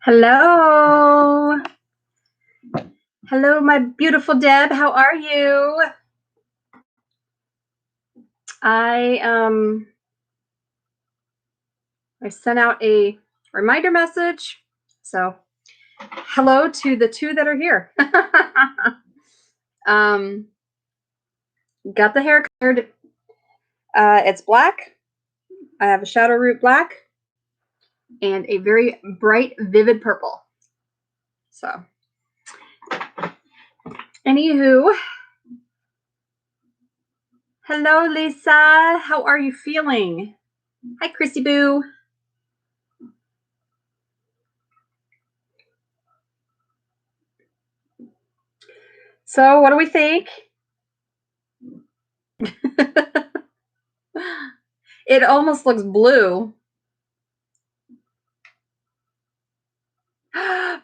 Hello. Hello, my beautiful Deb. How are you? I sent out a reminder message. So hello to the two that are here. Got the hair colored. It's black. I have a shadow root black and a very bright, vivid purple. So, anywho, hello, Lisa. How are you feeling? Hi, Chrissy Boo. So, what do we think? It almost looks blue.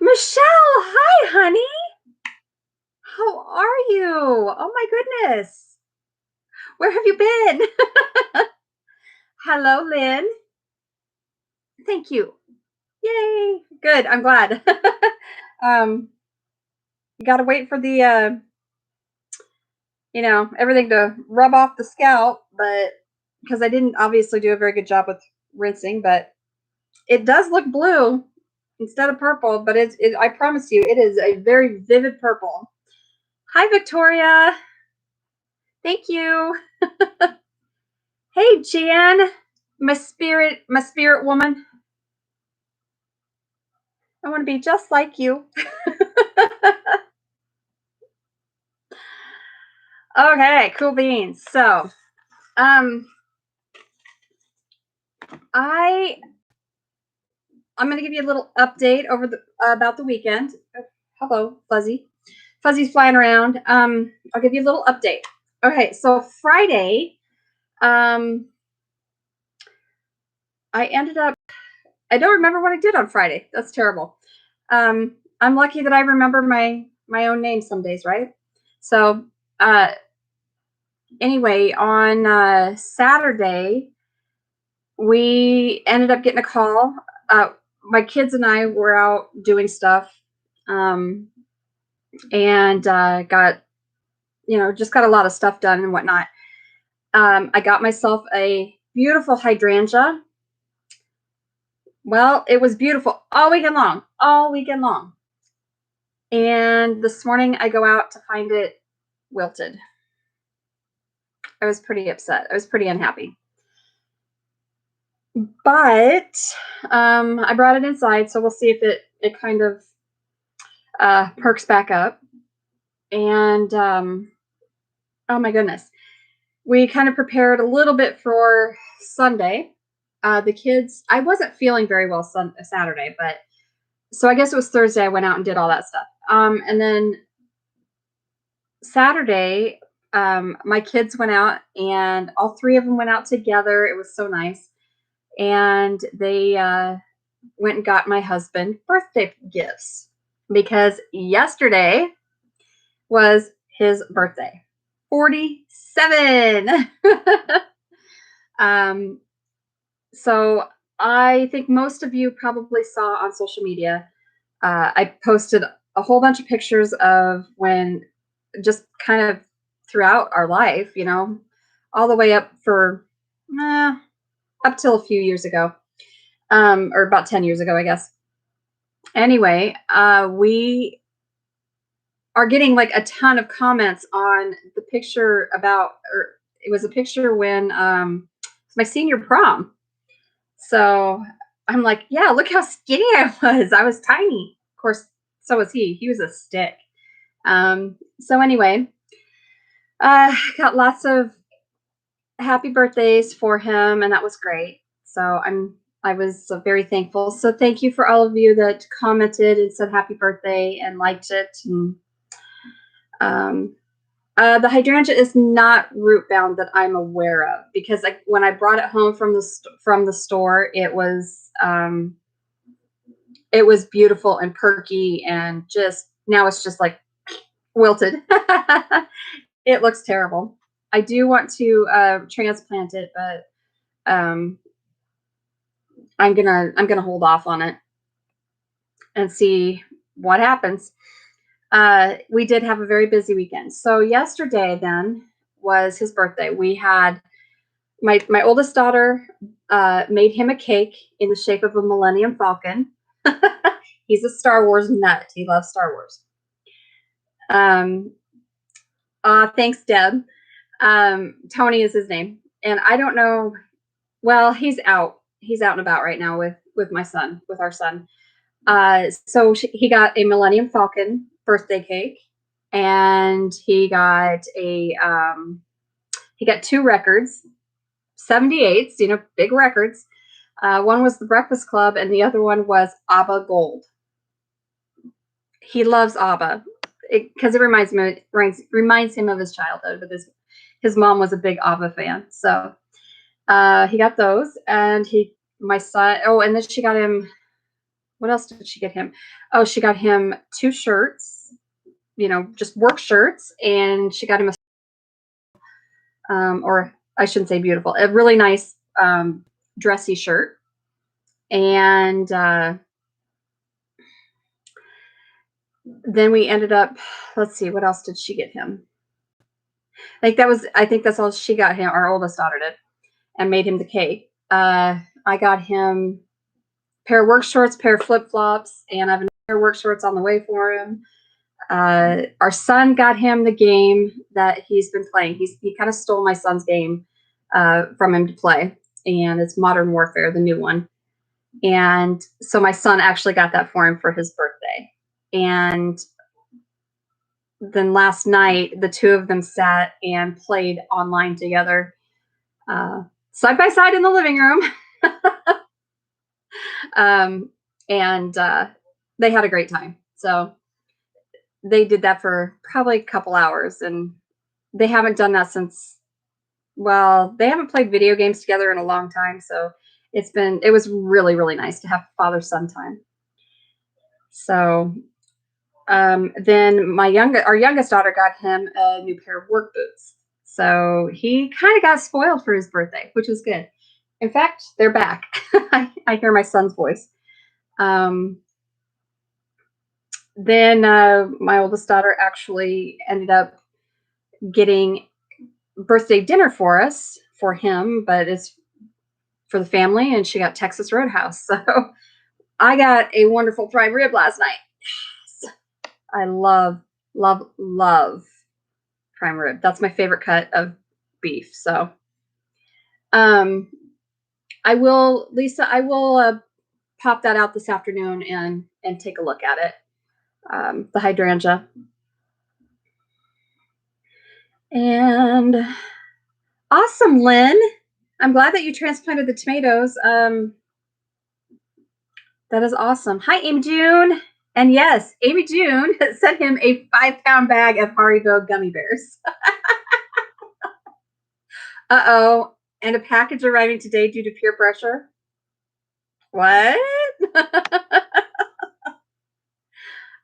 Michelle, hi, honey. How are you? Oh my goodness. Where have you been? Hello, Lynn. Thank you. Yay. Good. I'm glad. Gotta wait for the everything to rub off the scalp, but because I didn't obviously do a very good job with rinsing, but it does look blue instead of purple, but I promise you, it is a very vivid purple. Hi, Victoria. Thank you. Hey, Jan, my spirit woman. I want to be just like you. Okay, cool beans. So, I'm going to give you a little update over about the weekend. Oh, hello, Fuzzy. Fuzzy's flying around. I'll give you a little update. Okay, so Friday, I ended up. I don't remember what I did on Friday. That's terrible. I'm lucky that I remember my own name some days, right? So, anyway, on Saturday, we ended up getting a call. My kids and I were out doing stuff, and got just got a lot of stuff done and whatnot. I got myself a beautiful hydrangea. Well, it was beautiful all weekend long, And this morning I go out to find it wilted. I was pretty upset. I was pretty unhappy. But I brought it inside, so we'll see if it kind of perks back up. And oh my goodness, we kind of prepared a little bit for Sunday. The kids, I wasn't feeling very well Saturday, but so I guess it was Thursday I went out and did all that stuff. And then Saturday, my kids went out and all three of them went out together. It was so nice. And they went and got my husband birthday gifts because yesterday was his birthday. 47. So I think most of you probably saw on social media, I posted a whole bunch of pictures of when just kind of throughout our life, all the way up up till a few years ago, or about 10 years ago, I guess. Anyway, we are getting like a ton of comments on the picture or it was a picture when my senior prom. So I'm like, yeah, look how skinny I was. I was tiny. Of course, so was he. He was a stick. So anyway, got lots of happy birthdays for him, and that was great. So I was very thankful. So thank you for all of you that commented and said happy birthday and liked it. And the hydrangea is not root bound that I'm aware of, because when I brought it home from the store, it was beautiful and perky, and now it's just like wilted. It looks terrible. I do want to transplant it, but I'm gonna hold off on it. and see what happens. We did have a very busy weekend. So yesterday then was his birthday. We had my oldest daughter made him a cake in the shape of a Millennium Falcon. He's a Star Wars nut. He loves Star Wars. Thanks, Deb. Tony is his name, and I don't know. Well, he's out. He's out and about right now with my son, with our son. So he got a Millennium Falcon birthday cake, and he got two records, 78s, big records. One was the Breakfast Club, and the other one was ABBA Gold. He loves ABBA because it reminds him of his childhood. But his mom was a big ABBA fan, so he got those, and my son. Oh, and then she got him. What else did she get him? Oh, she got him 2 shirts, just work shirts, and she got him or I shouldn't say beautiful, a really nice dressy shirt, and then we ended up. Let's see, what else did she get him? I think that's all she got him. Our oldest daughter did, and made him the cake. I got him a pair of work shorts, pair of flip flops, and I have another pair of work shorts on the way for him. Our son got him the game that he's been playing. He kind of stole my son's game from him to play, and it's Modern Warfare, the new one. And so my son actually got that for him for his birthday. And then last night, the two of them sat and played online together, side by side in the living room. And they had a great time. So they did that for probably a couple hours, and they haven't done that since, well, they haven't played video games together in a long time. So it was really, really nice to have father-son time. So then our youngest daughter got him a new pair of work boots. So he kind of got spoiled for his birthday, which was good. In fact, they're back. I hear my son's voice. Then my oldest daughter actually ended up getting birthday dinner for him, but it's for the family, and she got Texas Roadhouse. So I got a wonderful prime rib last night. Yes. I love, love, love prime rib. That's my favorite cut of beef. So Lisa, I will pop that out this afternoon and take a look at it. The hydrangea. And awesome, Lynn. I'm glad that you transplanted the tomatoes. That is awesome. Hi, Amy June. And yes, Amy June sent him a 5-pound bag of Haribo gummy bears. Uh-oh. And a package arriving today due to peer pressure. What?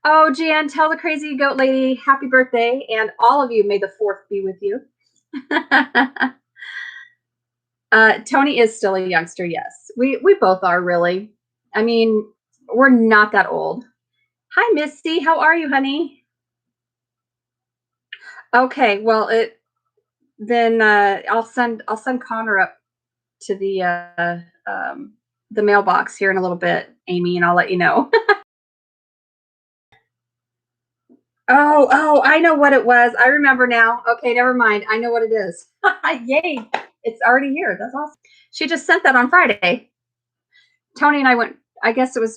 Oh, Jan, tell the crazy goat lady happy birthday, and all of you, may the 4th be with you. Tony is still a youngster, yes. We both are, really. I mean, we're not that old. Hi, Misty. How are you, honey? Okay, well, then I'll send Connor up to the mailbox here in a little bit, Amy, and I'll let you know. Oh, I know what it was. I remember now. Okay, never mind. I know what it is. Yay. It's already here. That's awesome. She just sent that on Friday. Tony and I went, I guess it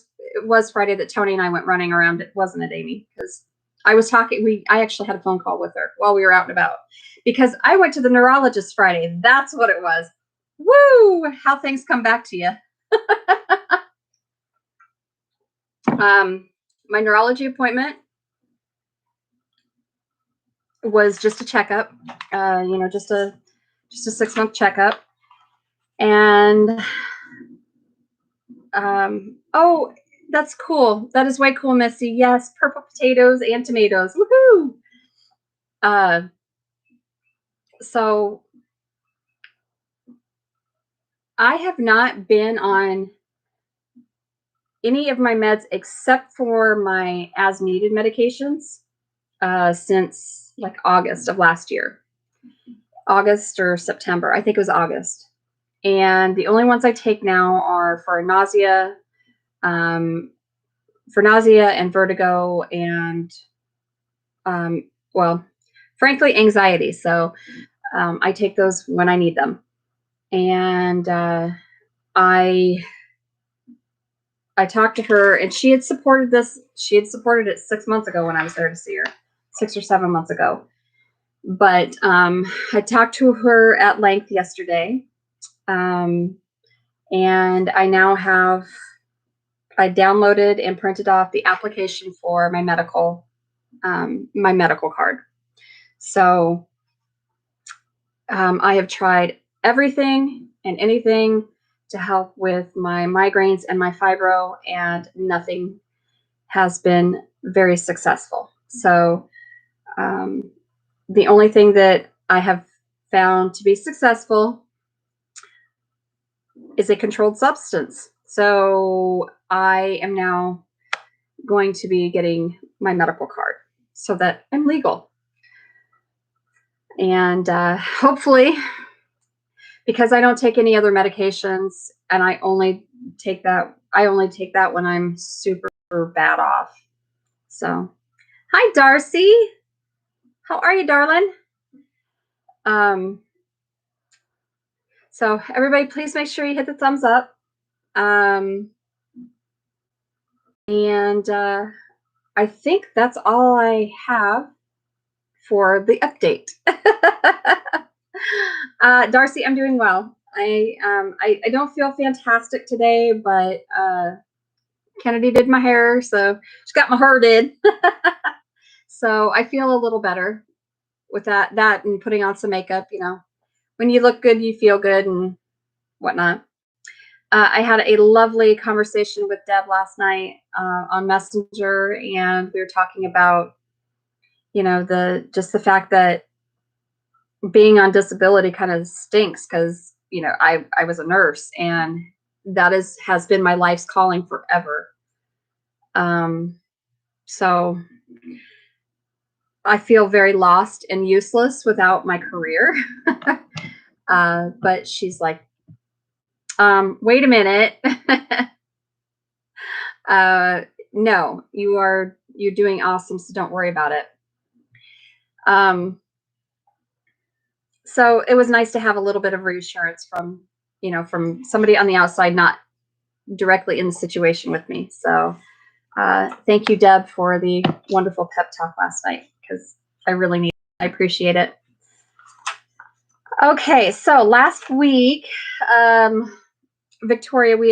was Friday that Tony and I went running around. It wasn't it, Amy? Because I was talking, I actually had a phone call with her while we were out and about, because I went to the neurologist Friday. That's what it was. Woo! How things come back to you. My neurology appointment was just a checkup, just a 6-month checkup. And oh, that's cool. That is way cool, Misty. Yes, purple potatoes and tomatoes. Woohoo! So I have not been on any of my meds except for my as needed medications since like August of last year. August or September. I think it was August. And the only ones I take now are um, for nausea and vertigo and, well, frankly, anxiety. So I take those when I need them. And I talked to her, and she had supported this. She had supported it 6 months ago when I was there to see her, 6 or 7 months ago. But I talked to her at length yesterday, and I downloaded and printed off the application for my medical card. So I have tried everything and anything to help with my migraines and my fibro, and nothing has been very successful. So the only thing that I have found to be successful is a controlled substance. So I am now going to be getting my medical card so that I'm legal. And hopefully, because I don't take any other medications, and I only take that when I'm super bad off. So, hi Darcy. How are you, darling? So everybody, please make sure you hit the thumbs up. And I think that's all I have for the update. Darcy, I'm doing well. I don't feel fantastic today, but Kennedy did my hair, so she got my hair did. So I feel a little better with that and putting on some makeup. You know, when you look good, you feel good and whatnot. I had a lovely conversation with Deb last night on Messenger, and we were talking about, you know, the fact that being on disability kind of stinks because, you know, I was a nurse, and that has been my life's calling forever. So I feel very lost and useless without my career. But she's like, wait a minute. No, you're doing awesome, so don't worry about it. So it was nice to have a little bit of reassurance from somebody on the outside, not directly in the situation with me. So thank you, Deb, for the wonderful pep talk last night, because I really need it. I appreciate it. Okay, so last week, Victoria, we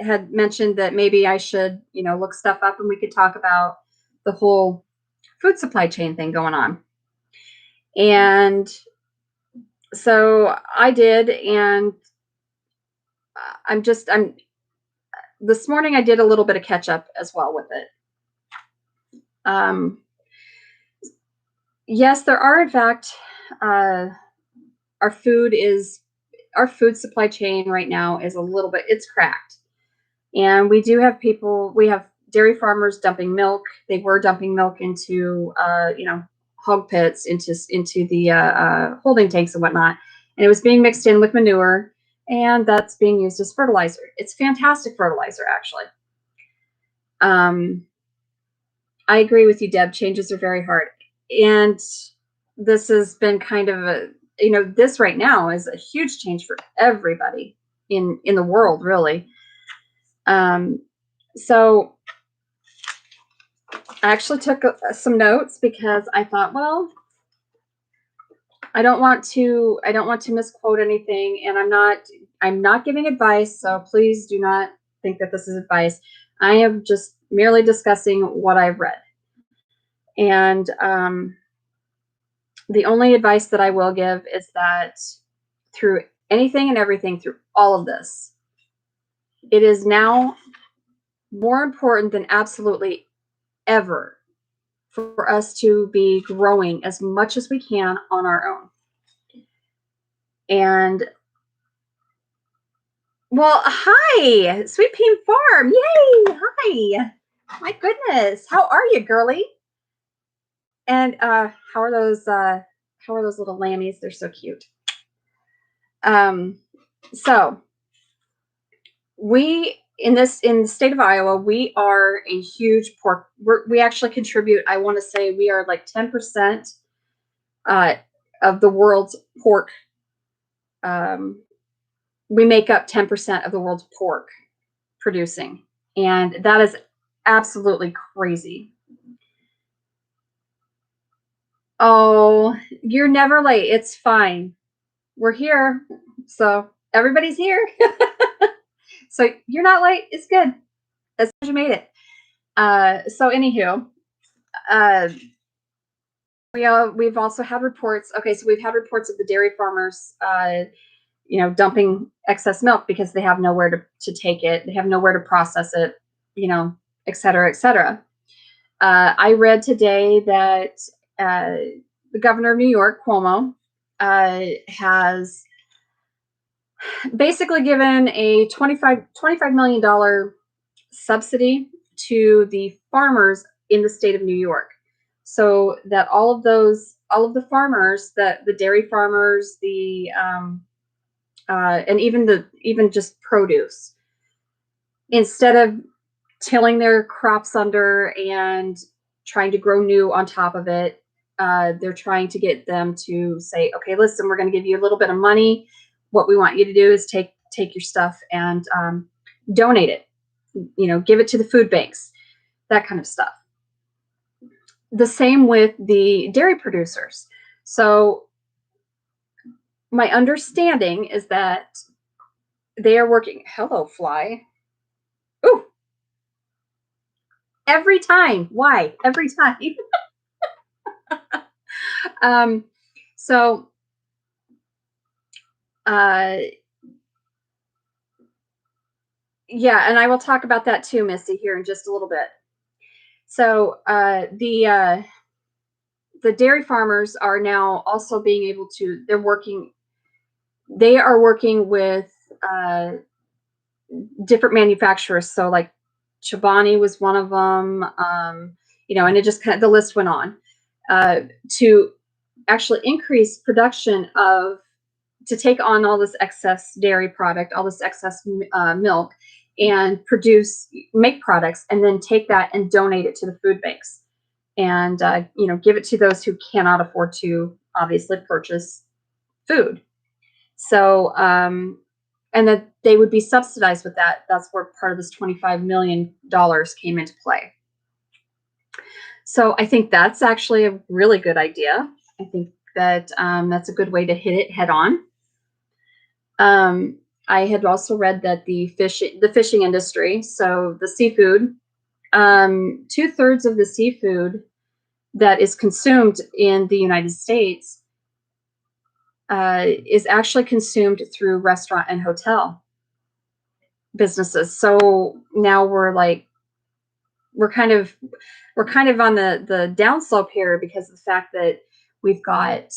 had mentioned that maybe I should, look stuff up, and we could talk about the whole food supply chain thing going on. And so I did, and this morning I did a little bit of catch up as well with it. Yes, there are, in fact, our food supply chain right now is it's cracked. And we have dairy farmers dumping milk. They were dumping milk into, hog pits, into the holding tanks and whatnot. And it was being mixed in with manure, and that's being used as fertilizer. It's fantastic fertilizer, actually. I agree with you, Deb. Changes are very hard. And this has been kind of this right now is a huge change for everybody in the world, really. So I actually took some notes because I thought, well, I don't want to misquote anything, and I'm not giving advice, so please do not think that this is advice. I am just merely discussing what I've read. And the only advice that I will give is that through anything and everything, through all of this, it is now more important than absolutely ever for us to be growing as much as we can on our own. And Well, hi, Sweet Bean Farm. Yay! Hi. My goodness. How are you, girly? And how are those little lammies? They're so cute. Um so we in the state of Iowa, we are a huge pork. We actually contribute, I want to say we are like 10% uh of the world's pork. Um we make up 10% of the world's pork producing. And that is absolutely crazy. Oh, you're never late. It's fine. We're here. So everybody's here. So you're not late. It's good. As long as you made it. So anywho, uh, we've also had reports. Okay, so we've had reports of the dairy farmers, dumping excess milk because they have nowhere to take it. They have nowhere to process it, you know, et cetera, et cetera. I read today that the governor of New York, Cuomo, has basically given a $25 million subsidy to the farmers in the state of New York, so that all of the farmers, that the dairy farmers, and even just produce, instead of tilling their crops under and trying to grow new on top of it, they're trying to get them to say, okay, listen, we're going to give you a little bit of money. What we want you to do is take your stuff and donate it. Give it to the food banks, that kind of stuff. The same with the dairy producers. So my understanding is that they are working. Hello, fly. Ooh, every time. Why? Every time. um, so uh, yeah, and I will talk about that too, Misty, here in just a little bit. So the dairy farmers are now also being able to. They are working with different manufacturers. So like Chobani was one of them. And it just kind of, the list went on, to actually increase production to take on all this excess dairy product, all this excess milk, and make products, and then take that and donate it to the food banks, and give it to those who cannot afford to obviously purchase food. So, and that they would be subsidized with that. That's where part of this $25 million came into play. So I think that's actually a really good idea. I think that that's a good way to hit it head on. I had also read that the fishing industry, so the seafood, 2/3 of the seafood that is consumed in the United States is actually consumed through restaurant and hotel businesses. So now we're kind of on the downslope here, because of the fact that we've got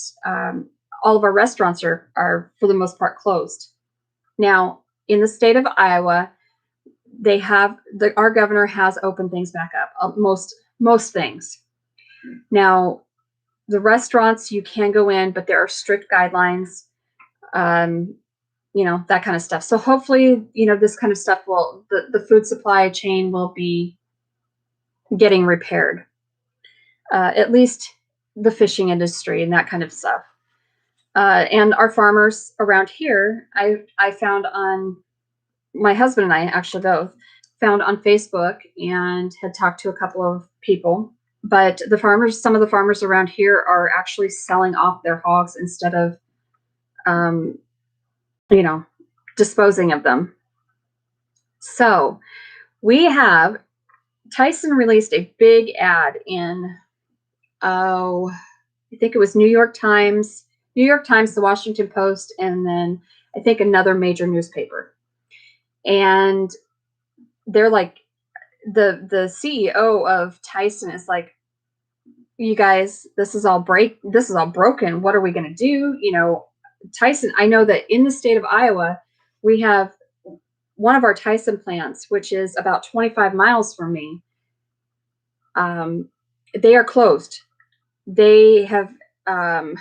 all of our restaurants are for the most part closed. Now, in the state of Iowa, our governor has opened things back up, most things. Now, the restaurants, you can go in, but there are strict guidelines, that kind of stuff. So hopefully, this kind of stuff the food supply chain will be getting repaired. At least the fishing industry and that kind of stuff. And our farmers around here, I found on, my husband and I actually both found on Facebook, and had talked to a couple of people. But some of the farmers around here are actually selling off their hogs instead of, um, disposing of them. So Tyson released a big ad in, I think it was New York Times, the Washington Post, and then I think another major newspaper. And they're like, the CEO of Tyson is like, you guys, this is all broken. What are we going to do? Tyson, I know that in the state of Iowa, we have one of our Tyson plants, which is about 25 miles from me, um, they are closed. They have, um,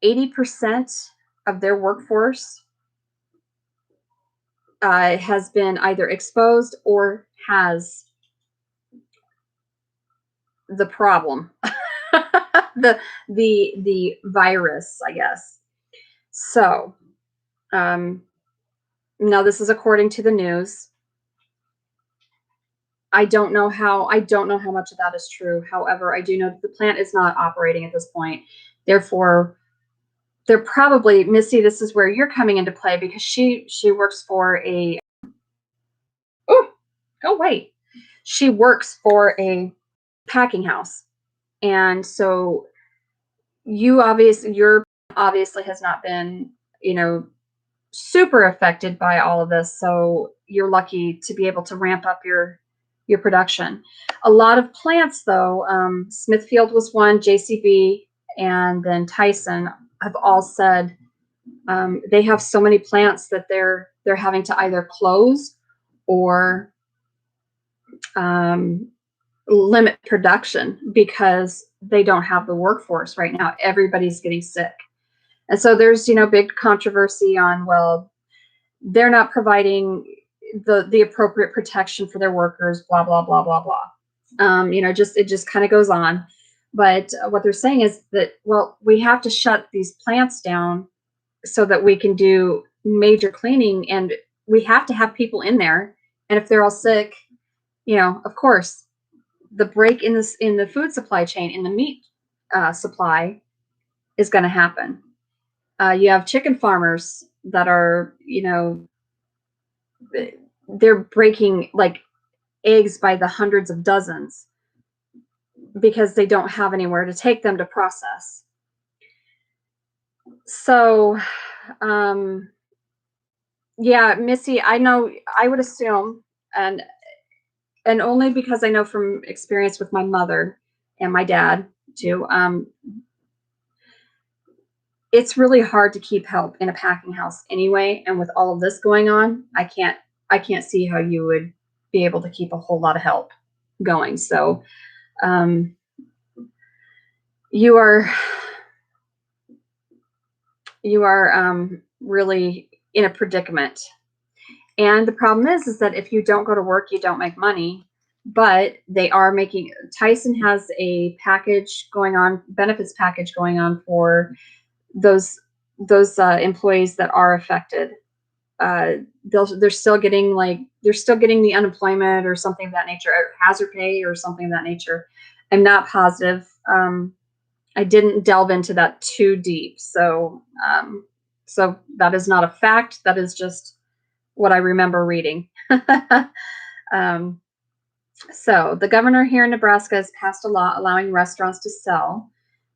80% of their workforce has been either exposed or has the problem, the the virus, I guess. So, um, now this is according to the news. I don't know how much of that is true. However, I do know that the plant is not operating at this point. Therefore, they're probably Misty, this is where you're coming into play because she works for a oh, oh wait. She works for a packing house. And so your obviously has not been, you know, super affected by all of this. So you're lucky to be able to ramp up your production. A lot of plants, though, Smithfield was one, JCB, and then Tyson have all said they have so many plants that they're having to either close or um, limit production because they don't have the workforce right now. Everybody's getting sick. And so there's, big controversy on, well, they're not providing the appropriate protection for their workers, blah, blah, blah, blah, blah. Just it just kind of goes on. But what they're saying is that, well, we have to shut these plants down so that we can do major cleaning, and we have to have people in there. And if they're all sick, of course, the break in the food supply chain, in the meat supply, is going to happen. You have chicken farmers that are, they're breaking like eggs by the hundreds of dozens because they don't have anywhere to take them to process. So, yeah, Missy, I know, I would assume, and only because I know from experience with my mother and my dad too, it's really hard to keep help in a packing house anyway. And with all of this going on, I can't see how you would be able to keep a whole lot of help going. So, um, you are really in a predicament. And the problem is that if you don't go to work, you don't make money. But they are making. Tyson has a package going on, benefits package going on for those employees that are affected. They're still getting the unemployment or something of that nature, or hazard pay or something of that nature. I'm not positive. I didn't delve into that too deep, so that is not a fact. That is just what I remember reading. um, so the governor here in Nebraska has passed a law allowing restaurants to sell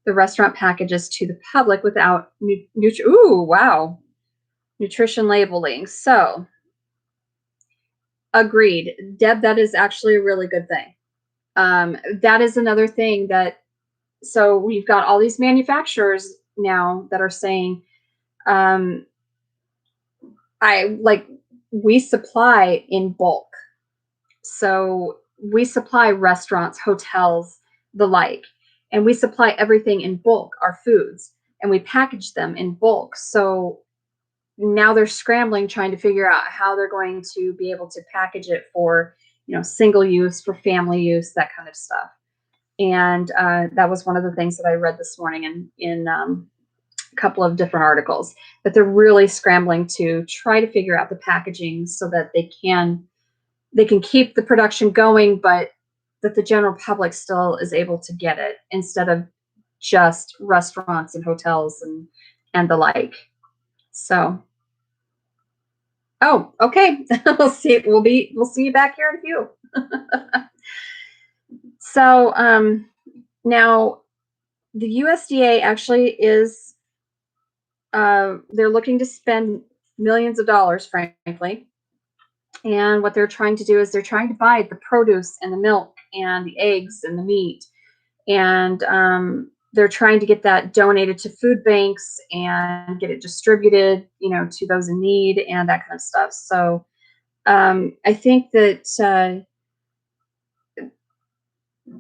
the restaurant packages to the public without nutrition labeling. So agreed, Deb. That is actually a really good thing. That is another thing that. So we've got all these manufacturers now that are saying, we supply in bulk. So we supply restaurants, hotels, the like, and we supply everything in bulk, our foods, and we package them in bulk. So now they're scrambling, trying to figure out how they're going to be able to package it for, single use, for family use, that kind of stuff. And that was one of the things that I read this morning in a couple of different articles, that they're really scrambling to try to figure out the packaging so that they can keep the production going, but that the general public still is able to get it instead of just restaurants and hotels and the like. So, oh, okay. We'll see. We'll see you back here in a few. So, now the USDA actually is, they're looking to spend millions of dollars, frankly. And what they're trying to do is they're trying to buy the produce and the milk and the eggs and the meat. And they're trying to get that donated to food banks and get it distributed, to those in need and that kind of stuff. So I think that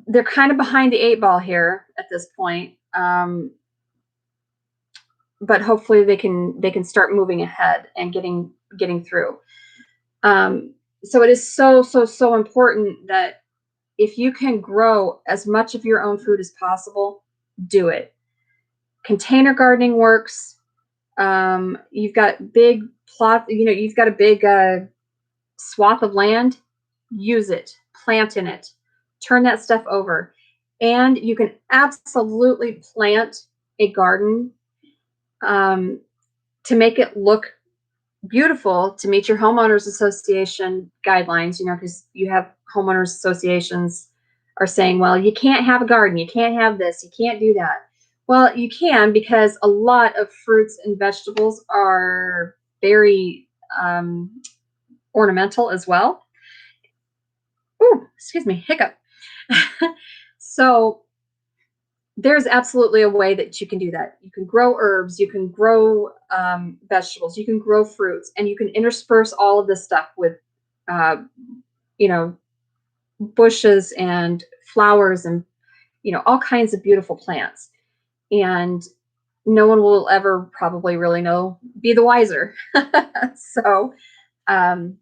they're kind of behind the eight ball here at this point. But hopefully they can start moving ahead and getting through. So it is so important that if you can grow as much of your own food as possible, do it. Container gardening works. You've got big plot, you've got a big swath of land. Use it, plant in it, turn that stuff over, and you can absolutely plant a garden to make it look beautiful, to meet your homeowners association guidelines, because you have homeowners associations are saying, well, you can't have a garden, you can't have this, you can't do that. Well, you can, because a lot of fruits and vegetables are very ornamental as well. Ooh, excuse me, hiccup. So there's absolutely a way that you can do that. You can grow herbs, you can grow vegetables, you can grow fruits, and you can intersperse all of this stuff with, uh, you know, bushes and flowers and, all kinds of beautiful plants. And no one will ever probably really be the wiser. So um,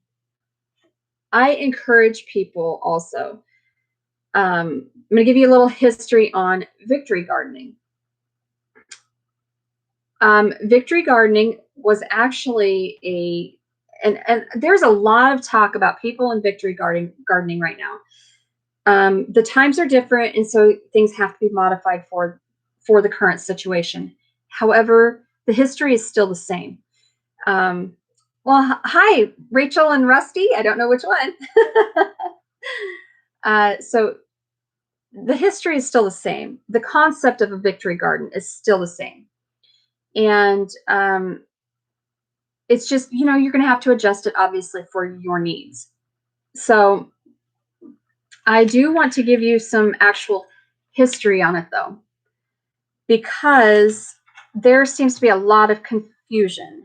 I encourage people also. I'm going to give you a little history on victory gardening. Victory gardening was actually and there's a lot of talk about people in victory gardening right now. The times are different, and so things have to be modified for the current situation. However, the history is still the same. Well, hi, Rachel and Rusty. I don't know which one. So the history is still the same. The concept of a victory garden is still the same. And it's just, you're going to have to adjust it, obviously, for your needs. So I do want to give you some actual history on it, though, because there seems to be a lot of confusion.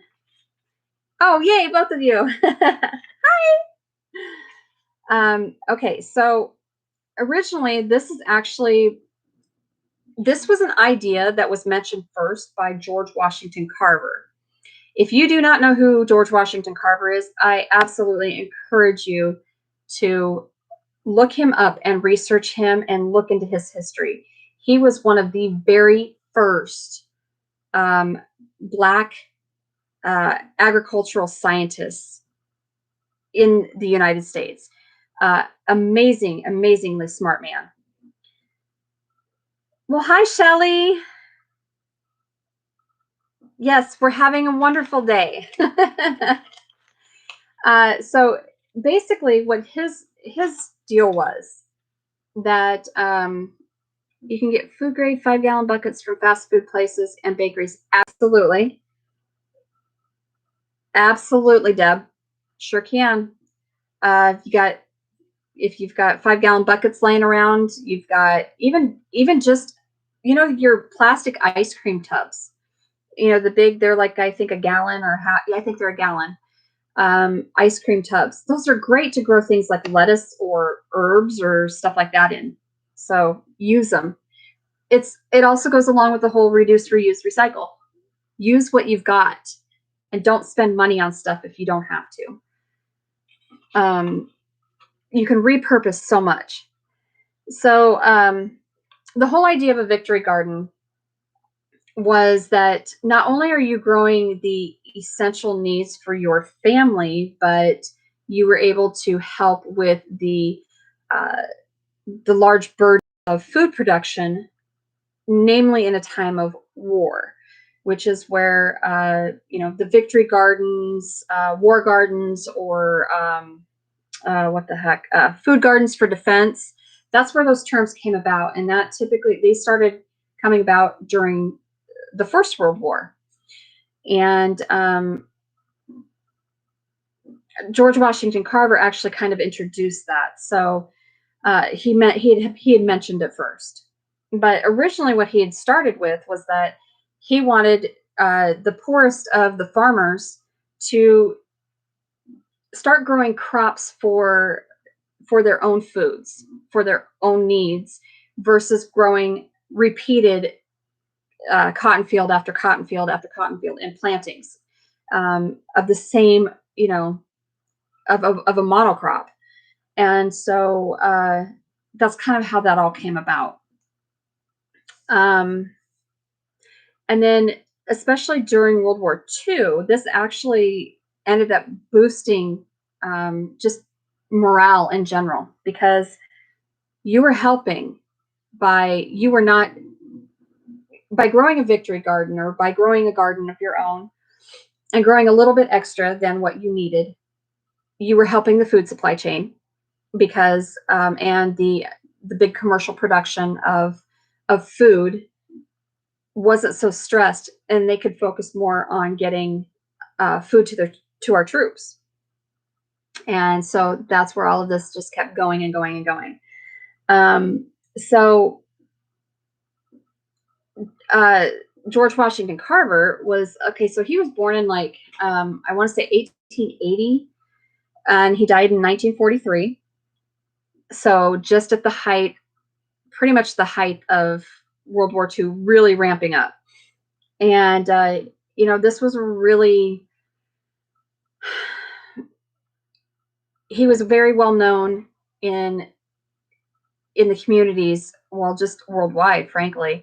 Oh, yay, both of you. Hi. Okay, so originally, this was an idea that was mentioned first by George Washington Carver. If you do not know who George Washington Carver is, I absolutely encourage you to look him up and research him and look into his history. He was one of the very first Black agricultural scientists in the United States. Amazingly smart man. Well, hi, Shelley. Yes, we're having a wonderful day. So basically, what his deal was that you can get food grade 5-gallon buckets from fast food places and bakeries. Absolutely, Deb. Sure can. If you've got 5-gallon buckets laying around, you've got even just your plastic ice cream tubs. The big, they're like, I think a gallon or half. Yeah, I think they're a gallon. Ice cream tubs. Those are great to grow things like lettuce or herbs or stuff like that in. So use them. It also goes along with the whole reduce, reuse, recycle. Use what you've got, and don't spend money on stuff if you don't have to. You can repurpose so much. So the whole idea of a victory garden was that not only are you growing the essential needs for your family, but you were able to help with the large burden of food production, namely in a time of war, which is where the victory gardens, war gardens, or what the heck, food gardens for defense. That's where those terms came about, and that typically they started coming about during the First World War. And George Washington Carver actually kind of introduced that. So he had mentioned it first. But originally what he had started with was that he wanted the poorest of the farmers to start growing crops for their own foods, for their own needs, versus growing repeated cotton field after cotton field after cotton field and plantings of the same, of a monocrop. And so that's kind of how that all came about. Um, and then, especially during World War II, this actually ended up boosting just morale in general, because you were helping you were not, by growing a victory garden or by growing a garden of your own and growing a little bit extra than what you needed, you were helping the food supply chain, because and the big commercial production of food wasn't so stressed, and they could focus more on getting food to our troops. And so that's where all of this just kept going and going and going. So uh, George Washington Carver was okay. So he was born in I want to say 1880, and he died in 1943. So just at the height, pretty much the height of World War II, really ramping up. And this was really, he was very well known in the communities, well, just worldwide, frankly.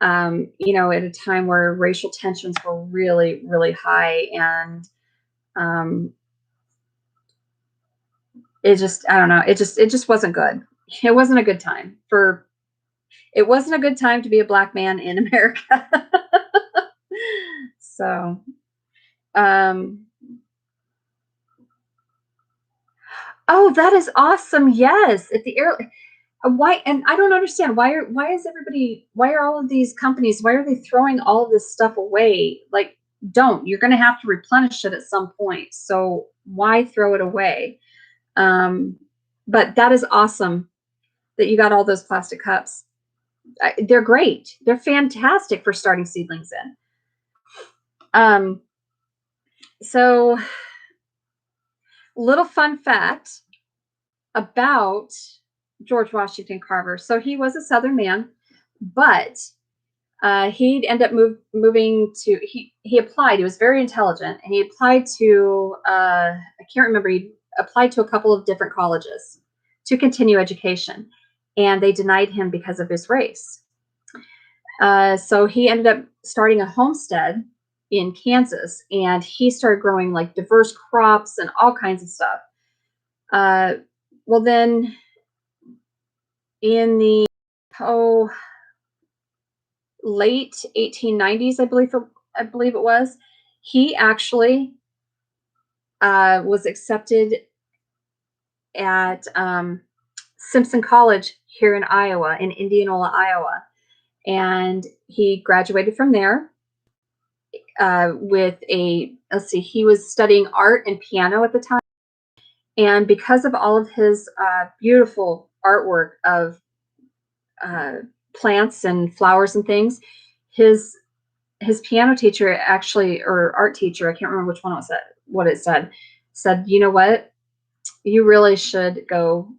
At a time where racial tensions were really, really high, and it just, I don't know, it just wasn't good. It wasn't a good time it wasn't a good time to be a Black man in America. So, um, oh, that is awesome. Yes, at the air. Why? And I don't understand why are all of these companies, why are they throwing all of this stuff away? Like, you're going to have to replenish it at some point. So why throw it away? Um, but that is awesome that you got all those plastic cups. They're great. They're fantastic for starting seedlings in. Um, so, little fun fact about George Washington Carver. So he was a Southern man, but he'd end up moving to. He applied. He was very intelligent, and he applied to. I can't remember. He applied to a couple of different colleges to continue education, and they denied him because of his race. So he ended up starting a homestead in Kansas, and he started growing like diverse crops and all kinds of stuff. Well, then in the late 1890s, I believe it was, he actually was accepted at Simpson College here in Iowa, in Indianola, Iowa, and he graduated from there with let's see, he was studying art and piano at the time. And because of all of his beautiful artwork of plants and flowers and things, his piano teacher actually, or art teacher, I can't remember which one it said, what it said, you know what? You really should go,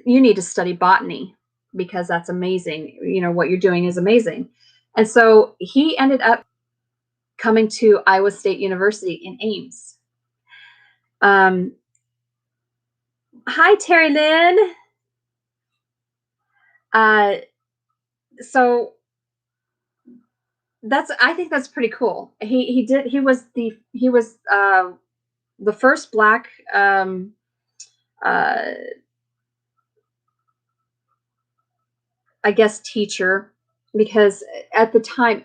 you need to study botany, because that's amazing. What you're doing is amazing. And so he ended up coming to Iowa State University in Ames. Hi, Terry Lynn. So I think that's pretty cool. He was the first Black uh, I guess teacher, because at the time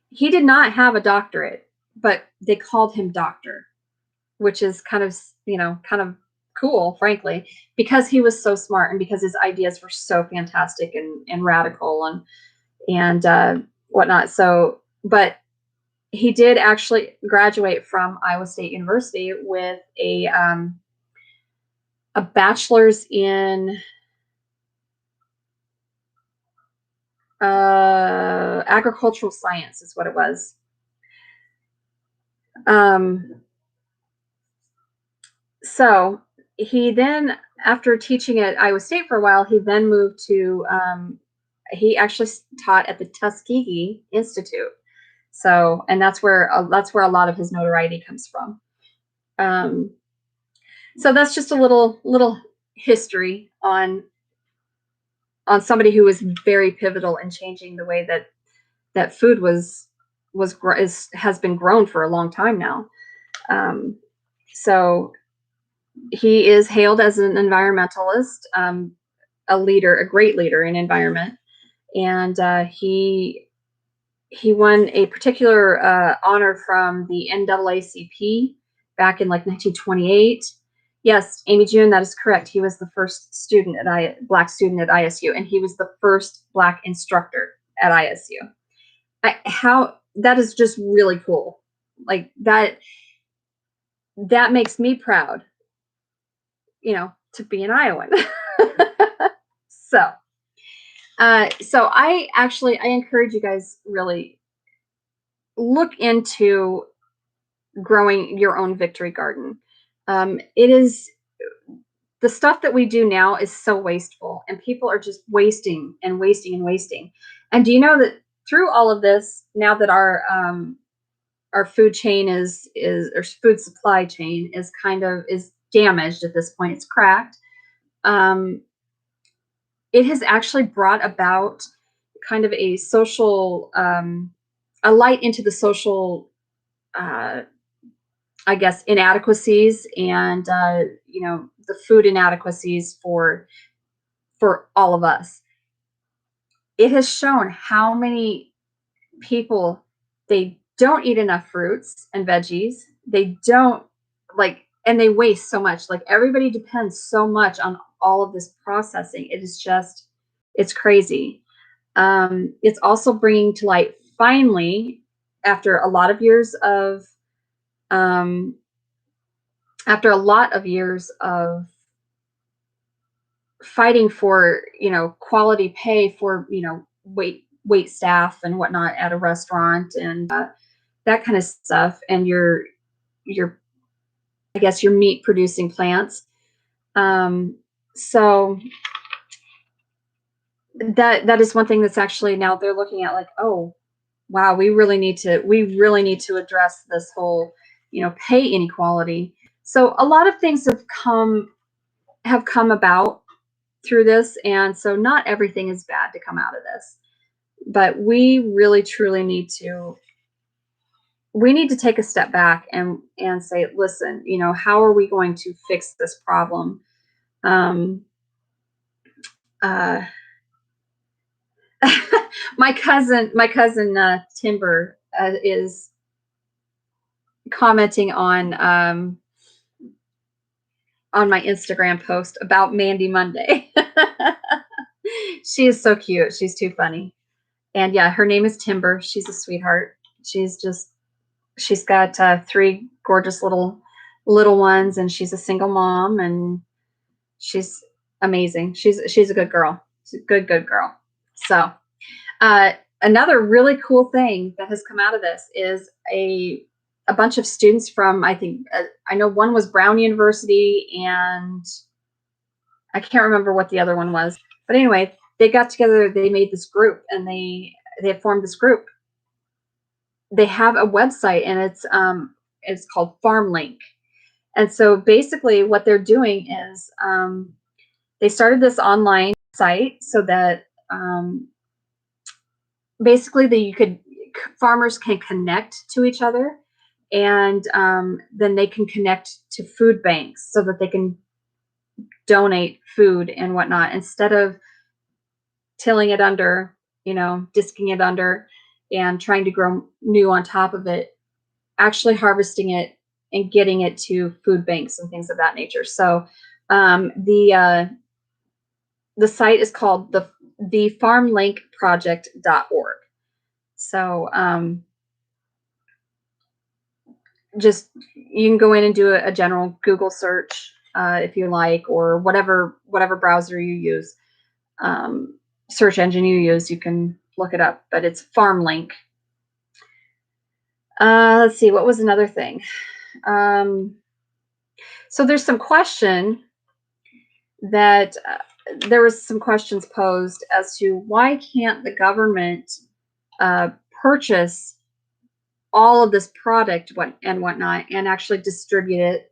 he did not have a doctorate, but they called him doctor, which is kind of cool, frankly, because he was so smart and because his ideas were so fantastic and radical and whatnot. So, but he did actually graduate from Iowa State University with a bachelor's in agricultural science is what it was. Um, so he then, after teaching at Iowa State for a while, he then moved to, he actually taught at the Tuskegee Institute. So, and that's where a lot of his notoriety comes from. Um, so that's just a little history on somebody who was very pivotal in changing the way that food has been grown for a long time now. Um, so he is hailed as an environmentalist, a leader, a great leader in environment, and he won a particular honor from the NAACP back in like 1928. Yes, Amy June, that is correct. He was the first Black student at ISU, and he was the first Black instructor at ISU. How that is just really cool. Like that makes me proud, to be an Iowan. So, I encourage you guys really look into growing your own victory garden. It is the stuff that we do now is so wasteful, and people are just wasting and wasting and wasting. And do you know that through all of this, now that our food chain or food supply chain is damaged at this point, it's cracked. It has actually brought about kind of a social, a light into the social, I guess, inadequacies and the food inadequacies for all of us. It has shown how many people, they don't eat enough fruits and veggies. They don't and they waste so much. Like everybody depends so much on all of this processing. It's crazy. It's also bringing to light, finally, after a lot of years of um, fighting for quality pay for wait staff and whatnot at a restaurant and that kind of stuff, and your I guess your meat producing plants. So that is one thing that's actually now they're looking at, like, oh wow, we really need to address this whole pay inequality. So a lot of things have come about through this, and so not everything is bad to come out of this, but we really truly need to take a step back and say, listen, how are we going to fix this problem? Uh, my cousin Timber is commenting on my Instagram post about Mandy Monday. She is so cute. She's too funny. And yeah, her name is Timber. She's a sweetheart. She's got three gorgeous little ones, and she's a single mom, and she's amazing. She's a good girl. She's a good girl. So another really cool thing that has come out of this is a bunch of students from, I think, I know one was Brown University, and I can't remember what the other one was. But anyway, they got together, they made this group, and they had formed this group. They have a website, and it's called FarmLink. And so basically what they're doing is they started this online site so that basically farmers can connect to each other, and then they can connect to food banks so that they can donate food and whatnot, instead of tilling it under, disking it under and trying to grow new on top of it, actually harvesting it and getting it to food banks and things of that nature. So the site is called the farmlinkproject.org. So just you can go in and do a general Google search if you like, or whatever browser you use, search engine you use. You can look it up, but it's FarmLink. Let's see, what was another thing? So there's some question that there was some questions posed as to why can't the government purchase all of this product and whatnot and actually distribute it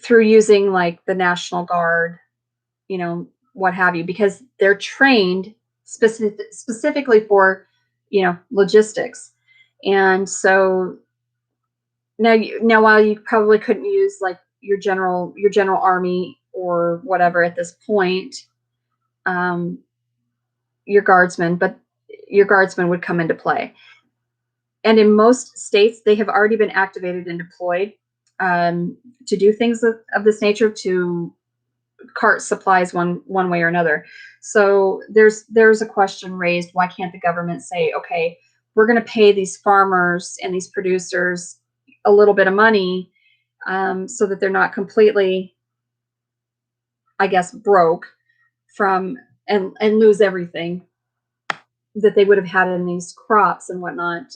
through using like the National Guard, what have you, because they're trained specifically for, logistics. And so now while you probably couldn't use like your general army or whatever at this point, your guardsmen would come into play. And in most states, they have already been activated and deployed to do things of this nature, to cart supplies one way or another. So there's a question raised: why can't the government say, okay, we're going to pay these farmers and these producers a little bit of money so that they're not completely, I guess, broke from and lose everything that they would have had in these crops and whatnot.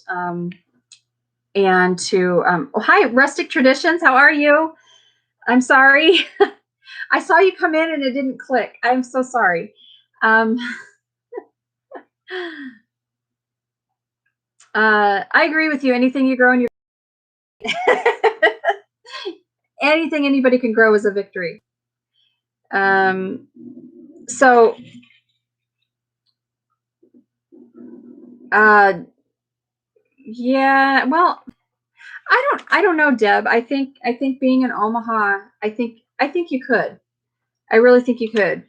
And to oh, hi, Rustic Traditions, how are you? I'm sorry. I saw you come in and it didn't click. I'm so sorry. I agree with you. Anything you grow in your anything anybody can grow is a victory. So yeah, well, I don't know, Deb. I think being in Omaha, I think you could. I really think you could.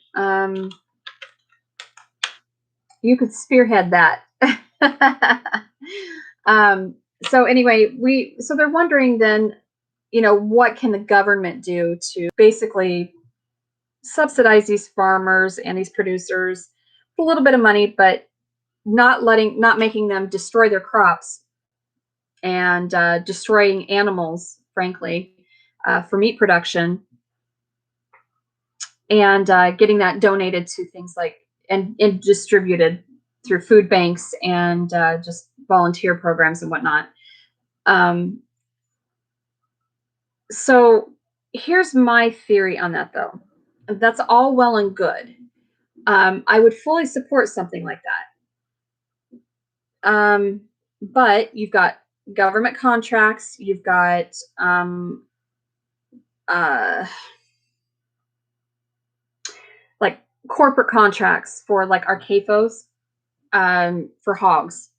You could spearhead that. So anyway, so they're wondering then, what can the government do to basically subsidize these farmers and these producers with a little bit of money, but not making them destroy their crops and destroying animals, frankly, for meat production, and getting that donated to things like and distributed through food banks and just volunteer programs and whatnot. So here's my theory on that, though. That's all well and good. I would fully support something like that. But you've got government contracts, you've got like corporate contracts for like our CAFOs, for hogs.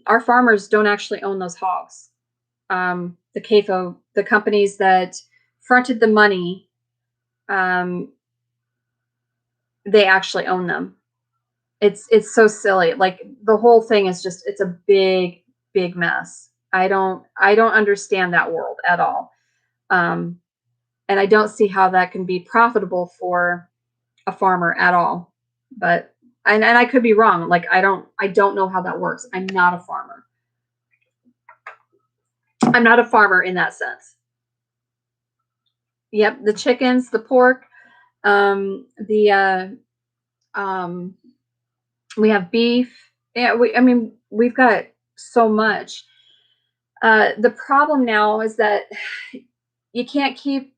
Our farmers don't actually own those hogs. The CAFO, the companies that fronted the money, they actually own them. It's so silly. Like the whole thing is just, it's a big mess. I don't understand that world at all. And I don't see how that can be profitable for a farmer at all. But and I could be wrong. Like I don't know how that works. I'm not a farmer. I'm not a farmer in that sense. Yep, the chickens, the pork, we have beef. Yeah, we've got so much. The problem now is that you can't keep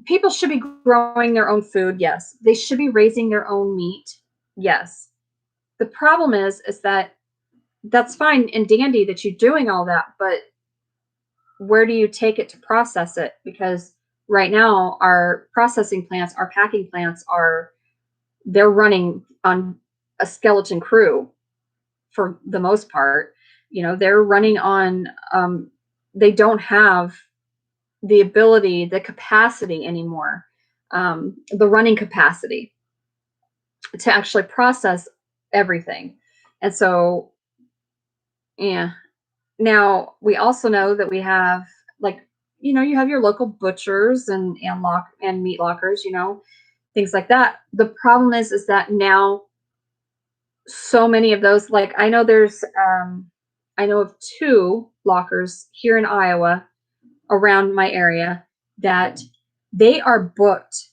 people should be growing their own food. Yes. They should be raising their own meat. Yes. The problem is that that's fine and dandy that you're doing all that, but where do you take it to process it? Because right now our processing plants, our packing plants they're running on a skeleton crew for the most part. They're running on, they don't have the ability, the capacity anymore, the running capacity to actually process everything. And so, yeah. Now we also know that we have you have your local butchers and meat lockers, things like that. The problem is that now so many of those, like I know of 2 lockers here in Iowa around my area that they are booked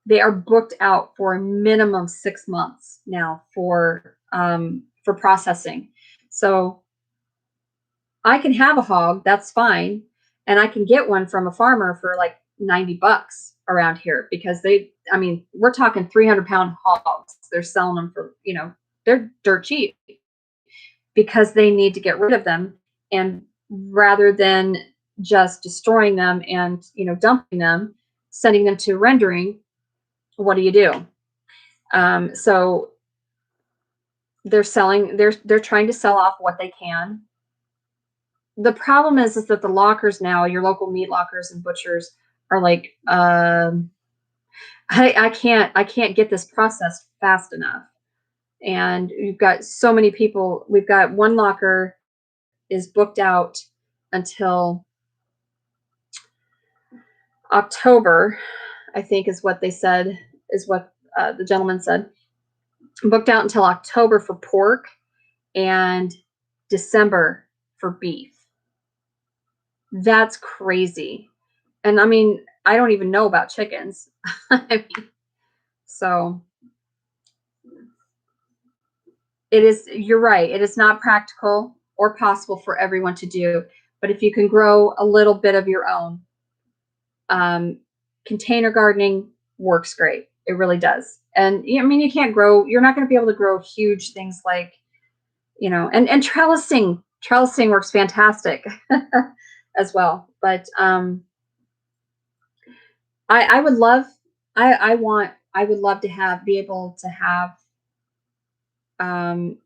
they are booked out for a minimum 6 months now for processing. So I can have a hog, that's fine, and I can get one from a farmer for like $90 around here because I mean, we're talking 300-pound hogs. They're selling them for, they're dirt cheap because they need to get rid of them. And rather than just destroying them and, dumping them, sending them to rendering, what do you do? So they're trying to sell off what they can. The problem is that the lockers now, your local meat lockers and butchers are like, I can't get this processed fast enough. And you've got so many people. We've got one locker is booked out until October, I think is what they said, is what the gentleman said. Booked out until October for pork and December for beef. That's crazy. And I mean, I don't even know about chickens. I mean, so you're right. It is not practical or possible for everyone to do. But if you can grow a little bit of your own, container gardening works great. It really does. And I mean, you're not going to be able to grow huge things like, and trellising. Trellising works fantastic as well. But I would love, I would love to be able to have, um,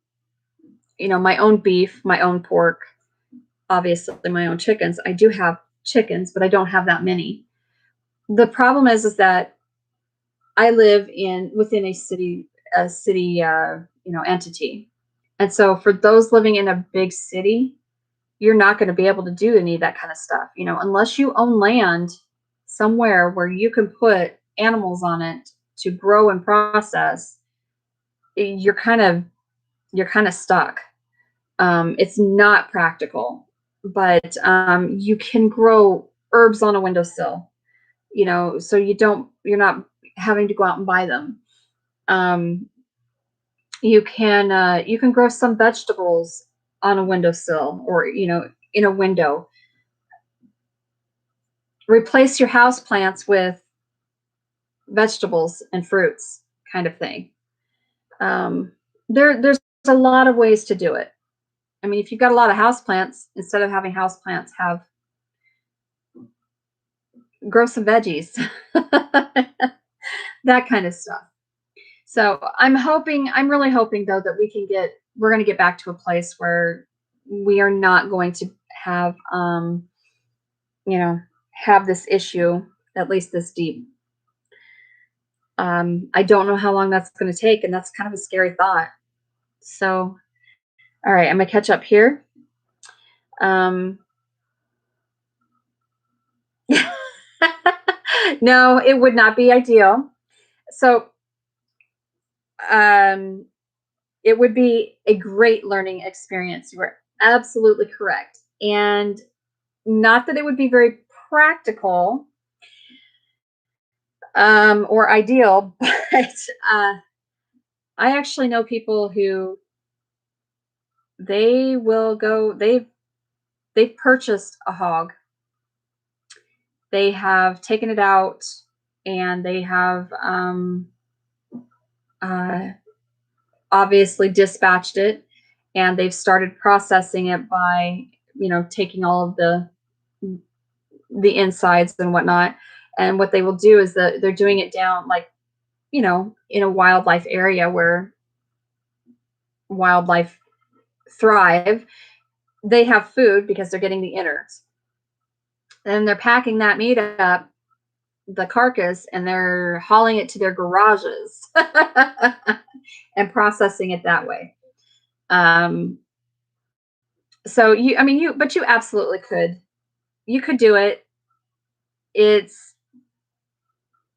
my own beef, my own pork, obviously my own chickens. I do have chickens, but I don't have that many. The problem is that I live within a city, entity. And so for those living in a big city, you're not going to be able to do any of that kind of stuff, unless you own land somewhere where you can put animals on it to grow and process. You're kind of stuck. It's not practical, but you can grow herbs on a windowsill, so you're not having to go out and buy them. Um, you can grow some vegetables on a windowsill or, in a window. Replace your house plants with vegetables and fruits kind of thing. There's a lot of ways to do it. I mean, if you've got a lot of house plants, instead of having house plants, grow some veggies, that kind of stuff. So I'm really hoping though that we're going to get back to a place where we are not going to have, have this issue, at least this deep. I don't know how long that's going to take, and that's kind of a scary thought. So, all right, I'm going to catch up here. No, it would not be ideal. So, it would be a great learning experience. You are absolutely correct. And not that it would be very practical, or ideal, but I actually know people who they've purchased a hog. They have taken it out and they have uh, obviously dispatched it, and they've started processing it by, taking all of the insides and whatnot. And what they will do is that they're doing it down, like, in a wildlife area where wildlife thrive. They have food because they're getting the innards. And they're packing that meat up, the carcass, and they're hauling it to their garages and processing it that way. So but you absolutely could. You could do it. It's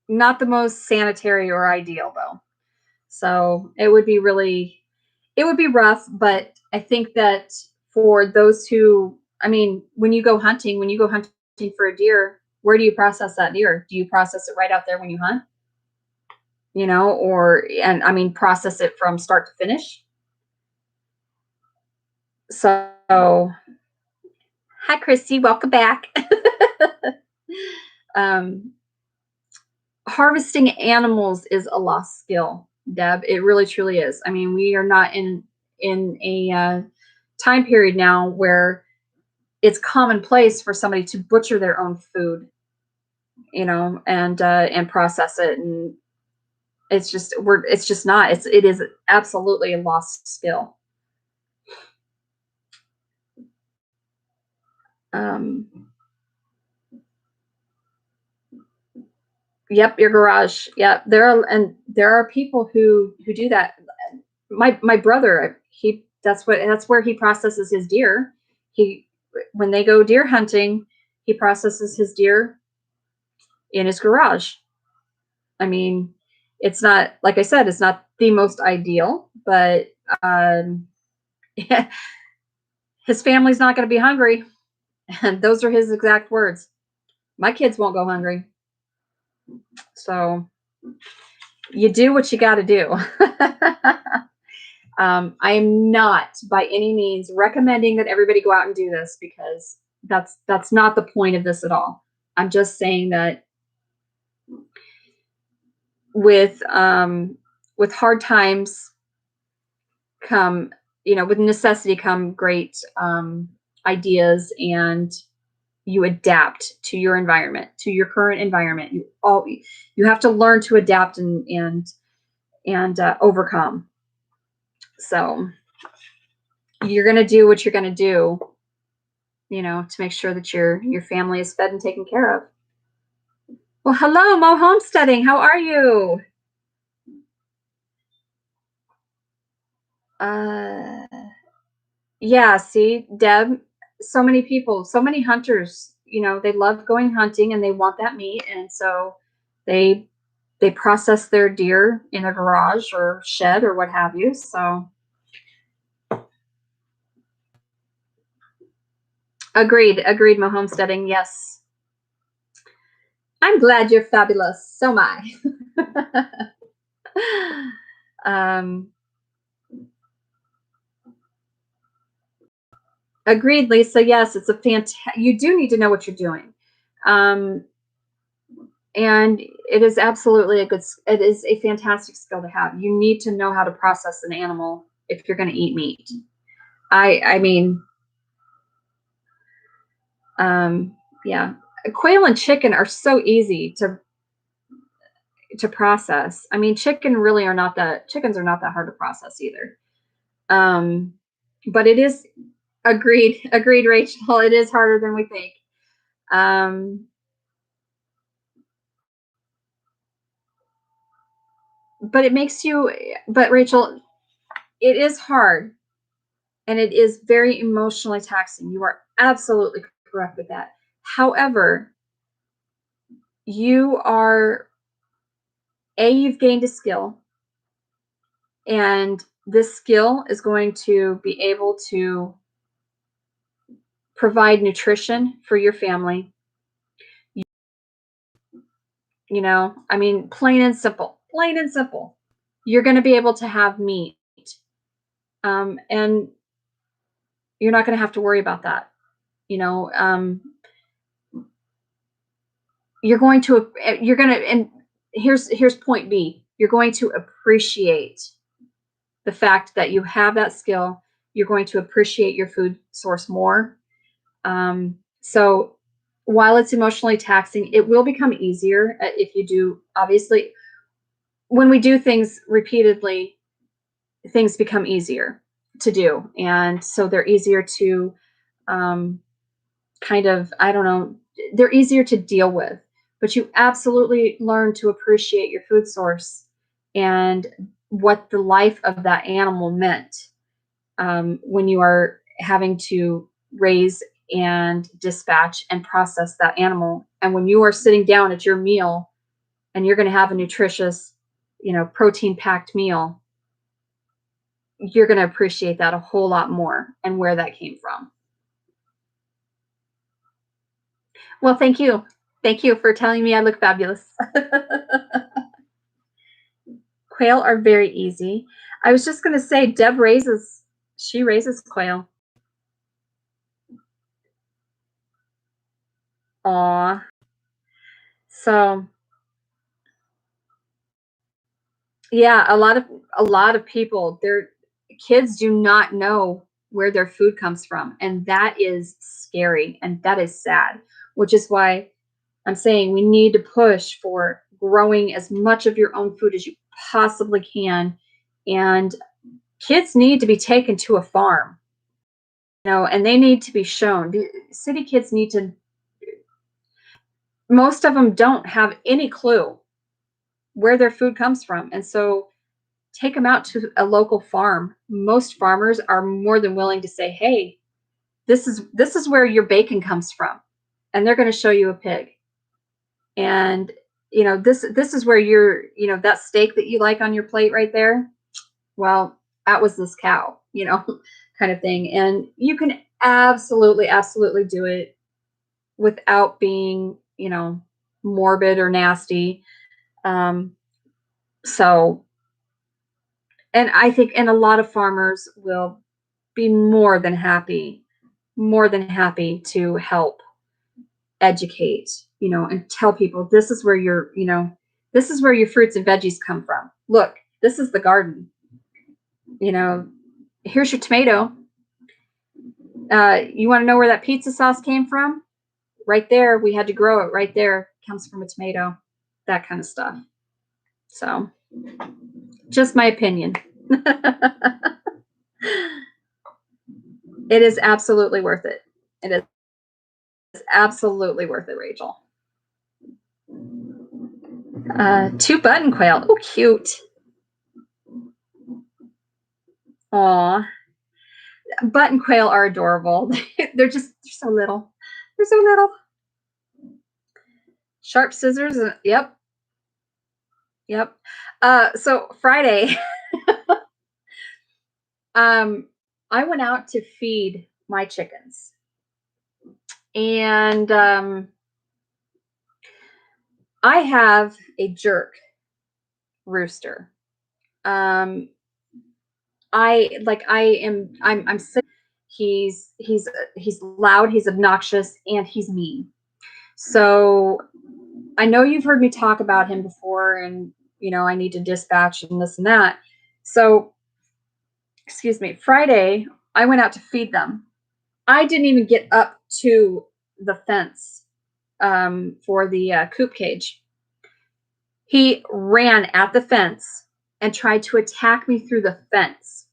not the most sanitary or ideal though. So it would be rough, but I think that for those who, when you go hunting for a deer, where do you process that deer? Do you process it right out there when you hunt? you know, and I mean, process it from start to finish. So, hi, Christy, welcome back. um, Harvesting animals is a lost skill, Deb. It really truly is. I mean, we are not in a time period now where it's commonplace for somebody to butcher their own food, you know, and process it, and it's just not. It is absolutely a lost skill. Um, yep, your garage. Yep, there are people who do that. My brother, he that's where he processes his deer. He When they go deer hunting, he processes his deer in his garage. I mean, it's not, like I said, it's not the most ideal, but um, his family's not going to be hungry, and those are his exact words. My kids won't go hungry, so you do what you got to do. I am not by any means recommending that everybody go out and do this, because that's not the point of this at all. I'm just saying that with with hard times come, you know, with necessity come great ideas, and you adapt to your environment, to your current environment. You have to learn to adapt and overcome. So you're going to do what you're going to do, you know, to make sure that your family is fed and taken care of. Well, hello, Mo Homesteading. How are you? Uh, yeah, see, Deb, so many people, so many hunters, you know, they love going hunting and they want that meat. And so they they process their deer in a garage or shed or what have you. So agreed, Mo Homesteading. Yes. I'm glad you're fabulous. So am I. um, Agreed, Lisa. Yes, it's a fantastic. You do need to know what you're doing, um, and it is absolutely a good. It is a fantastic skill to have. You need to know how to process an animal if you're going to eat meat. I mean, um, yeah, quail and chicken are so easy to process. I mean, chickens are not that hard to process either. Um, but it is agreed, Rachel. It is harder than we think. Um, but it makes you, but Rachel, it is hard and it is very emotionally taxing. You are absolutely correct with that. However, you are, you've gained a skill, and this skill is going to be able to provide nutrition for your family. You know, I mean, plain and simple. You're going to be able to have meat, and you're not going to have to worry about that. You know, you're going to, and here's point B. You're going to appreciate the fact that you have that skill. You're going to appreciate your food source more. So while it's emotionally taxing, it will become easier if you do. Obviously, when we do things repeatedly, things become easier to do, and so they're easier to um, kind of, I don't know, they're easier to deal with. But you absolutely learn to appreciate your food source and what the life of that animal meant, when you are having to raise and dispatch and process that animal. And when you are sitting down at your meal and you're going to have a nutritious, you know, protein packed meal, you're going to appreciate that a whole lot more and where that came from. Well, thank you. Thank you for telling me I look fabulous. Quail are very easy. I was just gonna say Deb raises she raises quail. Aw. So yeah, a lot of people, their kids do not know where their food comes from, and that is scary and that is sad, which is why I'm saying we need to push for growing as much of your own food as you possibly can. And kids need to be taken to a farm, and they need to be shown. The city kids need to, most of them don't have any clue where their food comes from. And so take them out to a local farm. Most farmers are more than willing to say, "Hey, this is where your bacon comes from." And they're going to show you a pig. And this is where that steak that you like on your plate right there, well, that was this cow, kind of thing. And you can absolutely do it without being, morbid or nasty. Um, so, and I think, and a lot of farmers will be more than happy to help educate, and tell people this is where your fruits and veggies come from. Look, this is the garden. Here's your tomato. You want to know where that pizza sauce came from? Right there. We had to grow it right there. Comes from a tomato. That kind of stuff. So, just my opinion. It is absolutely worth it. It is absolutely worth it, Rachel. Two button quail. Oh, cute. Aw. Button quail are adorable. They're so little. They're so little. Sharp scissors. Yep. Yep. So Friday, I went out to feed my chickens. And I have a jerk rooster. I'm sick. He's loud, he's obnoxious, and he's mean. So I know you've heard me talk about him before, and I need to dispatch and this and that. So, excuse me, Friday, I went out to feed them. I didn't even get up to the fence for the coop cage. He ran at the fence and tried to attack me through the fence.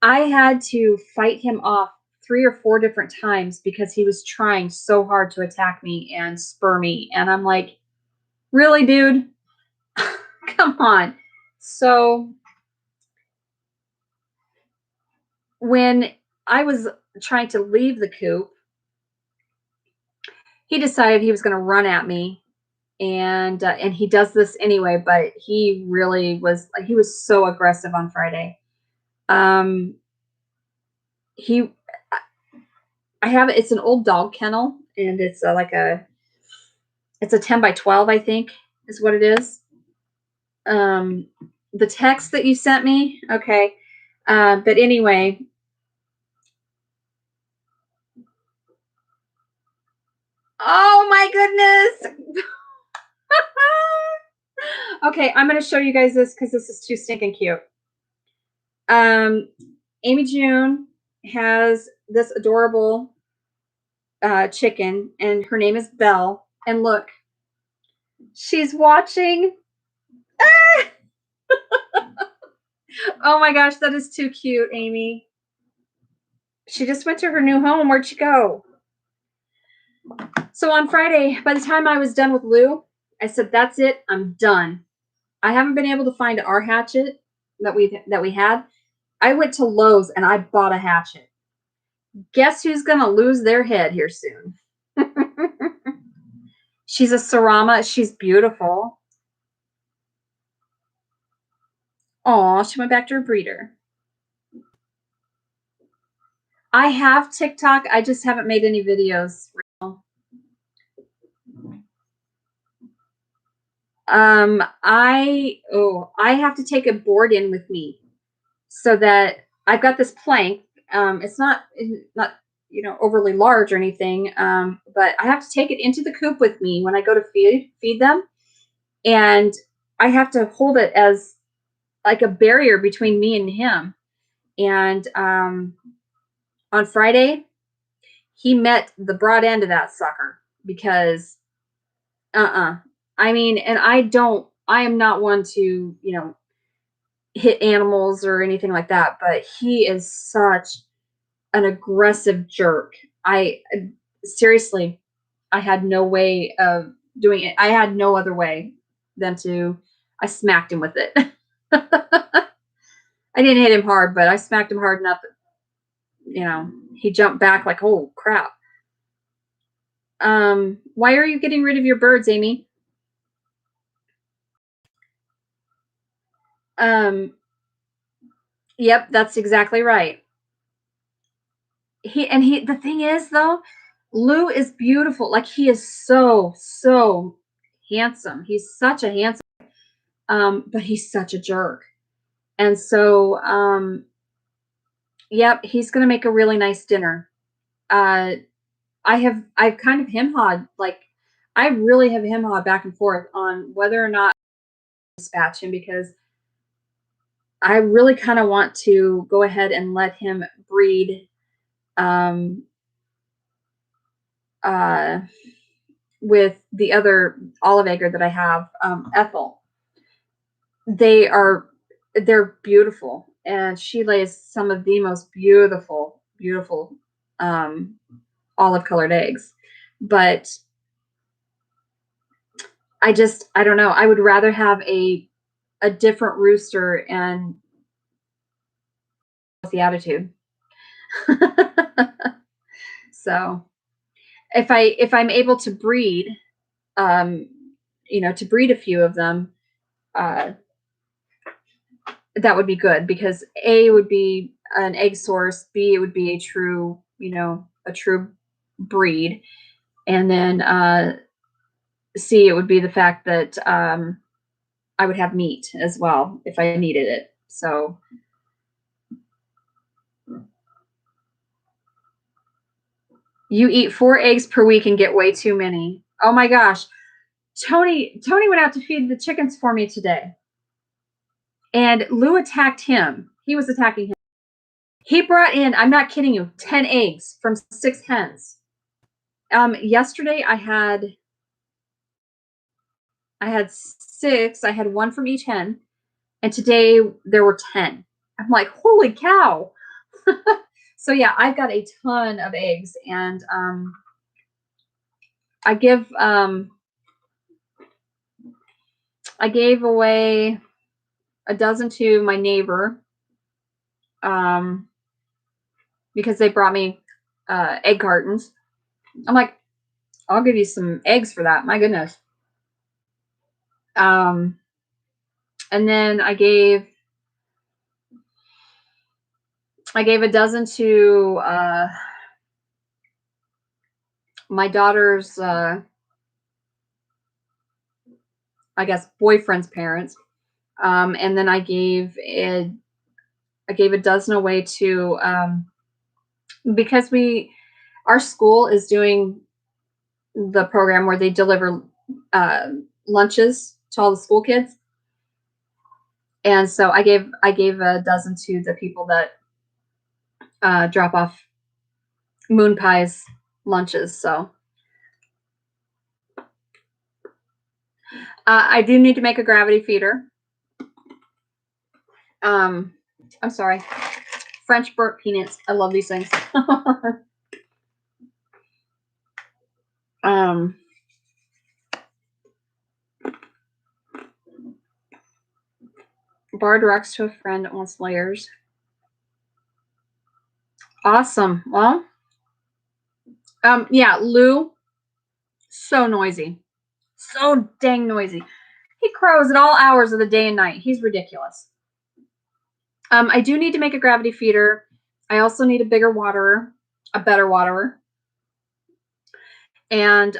I had to fight him off 3 or 4 different times because he was trying so hard to attack me and spur me. And I'm like, really, dude? Come on. So when I was trying to leave the coop, he decided he was going to run at me. And he does this anyway, but he was so aggressive on Friday. He it's an old dog kennel, and it's it's a 10 by 12, I think is what it is. The text that you sent me, okay. But anyway, oh my goodness. Okay, I'm going to show you guys this because this is too stinking cute. Amy June has this adorable chicken, and her name is Belle. And look, she's watching. Ah! Oh my gosh, that is too cute, Amy. She just went to her new home. Where'd she go? So on Friday, by the time I was done with Lou, I said, that's it. I'm done. I haven't been able to find our hatchet that we had. I went to Lowe's and I bought a hatchet. Guess who's going to lose their head here soon? She's a Cerama. She's beautiful. Aw, she went back to her breeder. I have TikTok. I just haven't made any videos. I have to take a board in with me so that I've got this plank. It's not overly large or anything, but I have to take it into the coop with me when I go to feed them, and I have to hold it as like a barrier between me and him. And on Friday, he met the broad end of that sucker because I mean, and I am not one to, hit animals or anything like that, but he is such an aggressive jerk. I seriously, I had no way of doing it. I had no other way than I smacked him with it. I didn't hit him hard, but I smacked him hard enough, he jumped back like, oh crap. Why are you getting rid of your birds, Amy? Yep, that's exactly right. The thing is though, Lou is beautiful. Like he is so handsome. He's such a handsome, but he's such a jerk. And so, yep, he's gonna make a really nice dinner. Uh, I've kind of him-hawed, like I really have him-hawed back and forth on whether or not to dispatch him because I really kind of want to go ahead and let him breed um, uh, with the other olive egger that I have, Ethel. They're beautiful, and she lays some of the most beautiful um, olive colored eggs. But I don't know. I would rather have a different rooster and the attitude. So if I'm able to breed, um, to breed a few of them, uh, that would be good because A would be an egg source, B it would be a true breed, and then C it would be the fact that I would have meat as well if I needed it. So you eat 4 eggs per week and get way too many. Oh my gosh. Tony went out to feed the chickens for me today. And Lou attacked him. He was attacking him. He brought in, I'm not kidding you, 10 eggs from 6 hens. Yesterday I had 6. I had 1 from each hen, and today there were 10. I'm like, holy cow. So yeah, I've got a ton of eggs, and I gave away a dozen to my neighbor because they brought me egg cartons. I'm like, I'll give you some eggs for that. My goodness. And then I gave a dozen to my daughter's, I guess, boyfriend's parents. And then I gave a dozen away to because our school is doing the program where they deliver lunches to all the school kids, and so I gave a dozen to the people that drop off moon pies lunches. So I do need to make a gravity feeder. I'm sorry, French burnt peanuts. I love these things. Bar directs to a friend that wants layers. Awesome. Well, yeah, Lou, so noisy. So dang noisy. He crows at all hours of the day and night. He's ridiculous. I do need to make a gravity feeder. I also need a bigger waterer, a better waterer. And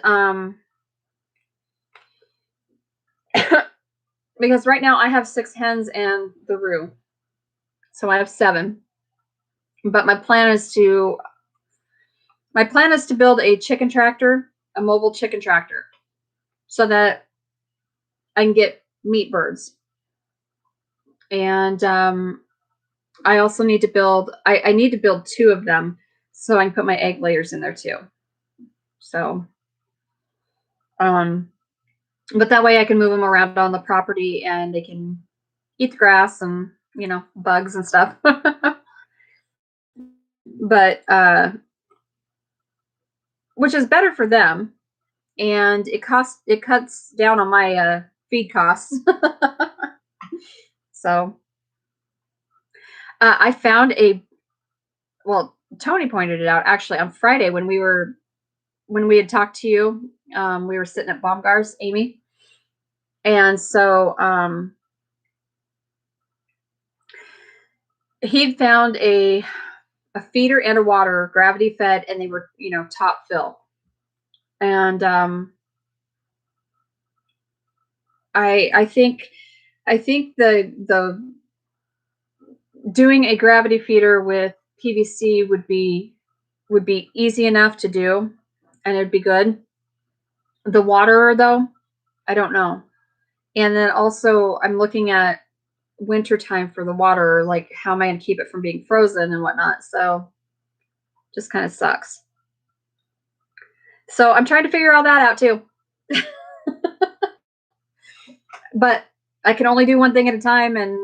because right now I have 6 hens and the roux. So I have 7. But my plan is to build a chicken tractor, a mobile chicken tractor, so that I can get meat birds. And I also need to build, I need to build 2 of them so I can put my egg layers in there too. So, but that way I can move them around on the property and they can eat the grass and, bugs and stuff. But, which is better for them. And it cuts down on my feed costs. So, I found well, Tony pointed it out actually on Friday when we had talked to you. We were sitting at Baumgart's, Amy. And so he'd found a feeder and a water, gravity fed, and they were, top fill. And I think the doing a gravity feeder with PVC would be easy enough to do, and it'd be good. The water though, I don't know. And then also I'm looking at winter time for the water, like how am I going to keep it from being frozen and whatnot. So just kind of sucks. So I'm trying to figure all that out too. But I can only do one thing at a time, and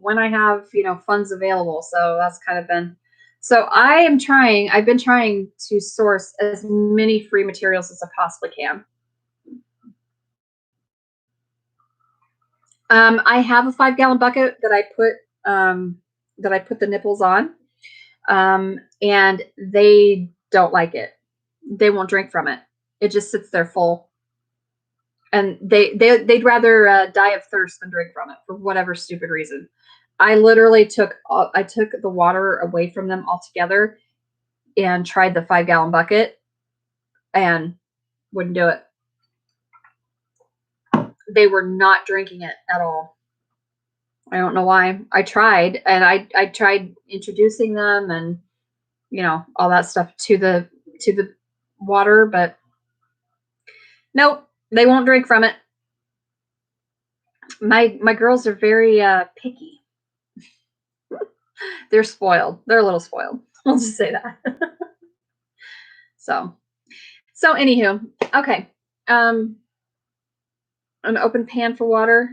when I have funds available. So that's kind of been. So I've been trying to source as many free materials as I possibly can. I have a 5-gallon bucket that I put the nipples on, and they don't like it. They won't drink from it. It just sits there full, and they'd rather die of thirst than drink from it for whatever stupid reason. I literally took the water away from them altogether and tried the 5-gallon bucket and wouldn't do it. They were not drinking it at all. I don't know why. I tried, and I tried introducing them and all that stuff to the water, but nope, they won't drink from it. My girls are very picky. They're spoiled. They're a little spoiled. I'll just say that. So anywho, okay. An open pan for water.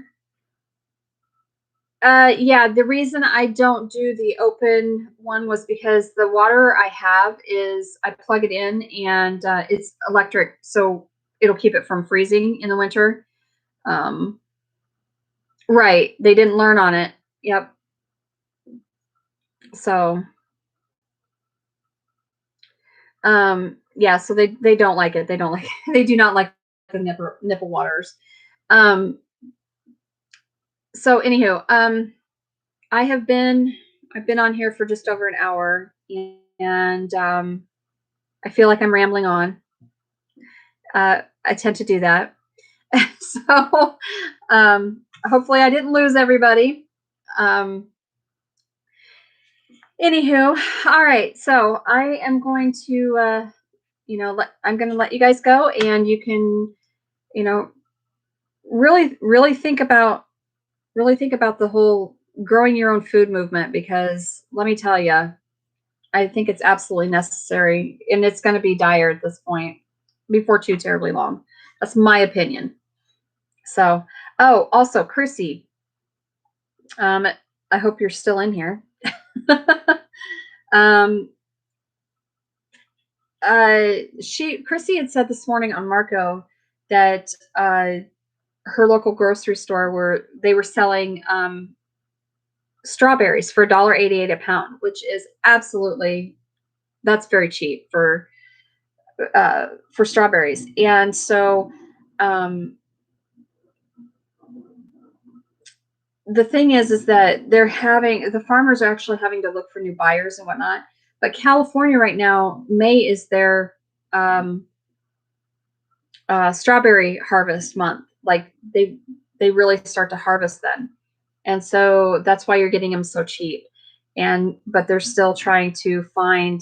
Yeah, the reason I don't do the open one was because the water I have is I plug it in and it's electric, so it'll keep it from freezing in the winter. Right. They didn't learn on it. Yep. So, yeah, so they don't like it. They don't like they do not like the nipple waters. Um, so anywho, I've been on here for just over an hour, and I feel like I'm rambling on. I tend to do that. So hopefully I didn't lose everybody. Anywho, all right. So I am going to I'm going to let you guys go, and you can really think about the whole growing your own food movement, because let me tell you, I think it's absolutely necessary, and it's going to be dire at this point before too terribly long. That's my opinion. So, oh, also, Chrissy, I hope you're still in here. Chrissy had said this morning on Marco that her local grocery store they were selling strawberries for $1.88 a pound, which is that's very cheap for strawberries. And so the thing is that the farmers are actually having to look for new buyers and whatnot. But California right now, May is their strawberry harvest month. like they really start to harvest then. And so that's why you're getting them so cheap. And but they're still trying to find,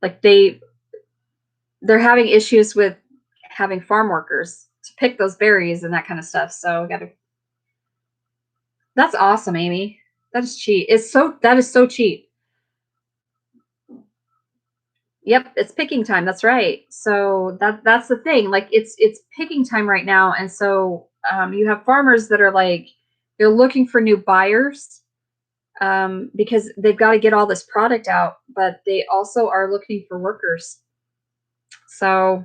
like, they're having issues with having farm workers to pick those berries and that kind of stuff. So got to. That's awesome, Amy. That is cheap. That is so cheap. Yep, it's picking time. That's right. So that's the thing. Like it's picking time right now, and so you have farmers that are like they're looking for new buyers because they've got to get all this product out, but they also are looking for workers. So,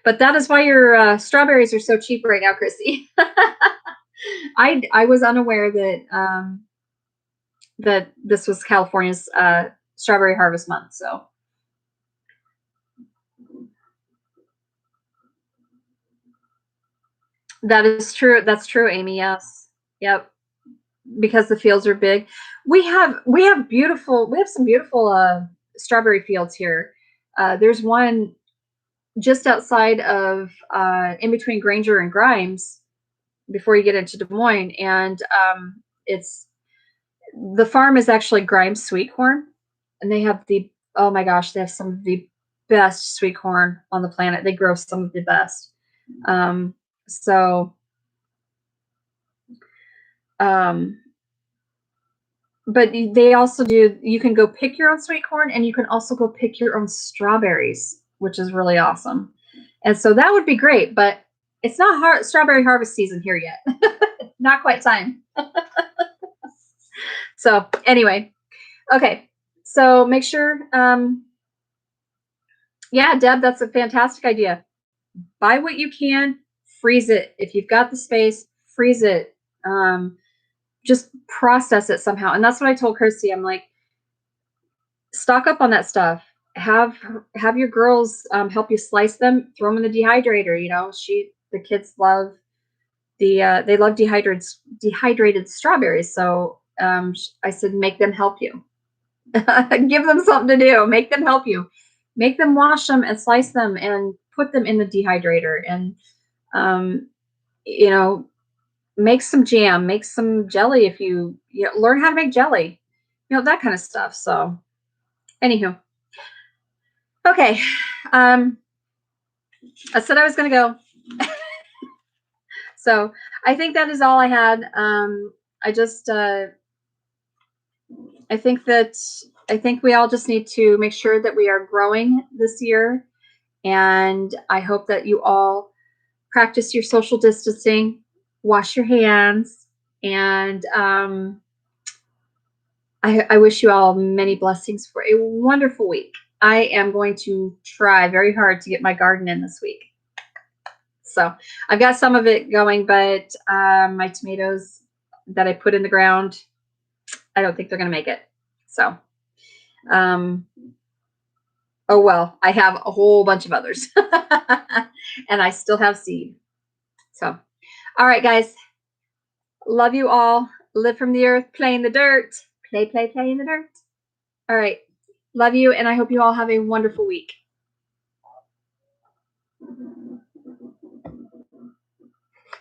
but that is why your strawberries are so cheap right now, Chrissy. I was unaware that this was California's strawberry harvest month. So that is true. That's true, Amy. Yes. Yep. Because the fields are big. We have some beautiful strawberry fields here. There's one just outside of in between Granger and Grimes before you get into Des Moines, and it's the farm is actually Grimes sweet corn, and they have the oh my gosh, they have some of the best sweet corn on the planet. They grow some of the best. Um, so um, but they also do, you can go pick your own sweet corn and you can also go pick your own strawberries, which is really awesome. And so that would be great, but it's not strawberry harvest season here yet. Not quite time. So anyway, okay. So make sure, yeah, Deb, that's a fantastic idea. Buy what you can, freeze it. If you've got the space, freeze it. Just process it somehow. And that's what I told Kirsty. I'm like, stock up on that stuff. Have your girls help you slice them, throw them in the dehydrator. You know, the kids love they love dehydrated strawberries. So I said, make them help you. Give them something to do. Make them help you. Make them wash them and slice them and put them in the dehydrator. And you know, make some jam, make some jelly if you learn how to make jelly. You know, that kind of stuff. So anywho. Okay. I said I was going to go. So I think that is all I had. I just, I think we all just need to make sure that we are growing this year. And I hope that you all practice your social distancing, wash your hands, and I wish you all many blessings for a wonderful week. I am going to try very hard to get my garden in this week. So I've got some of it going, but my tomatoes that I put in the ground, I don't think they're going to make it. So, oh well, I have a whole bunch of others and I still have seed. So, all right, guys, love you all. Live from the earth, play in the dirt, play in the dirt. All right. Love you. And I hope you all have a wonderful week.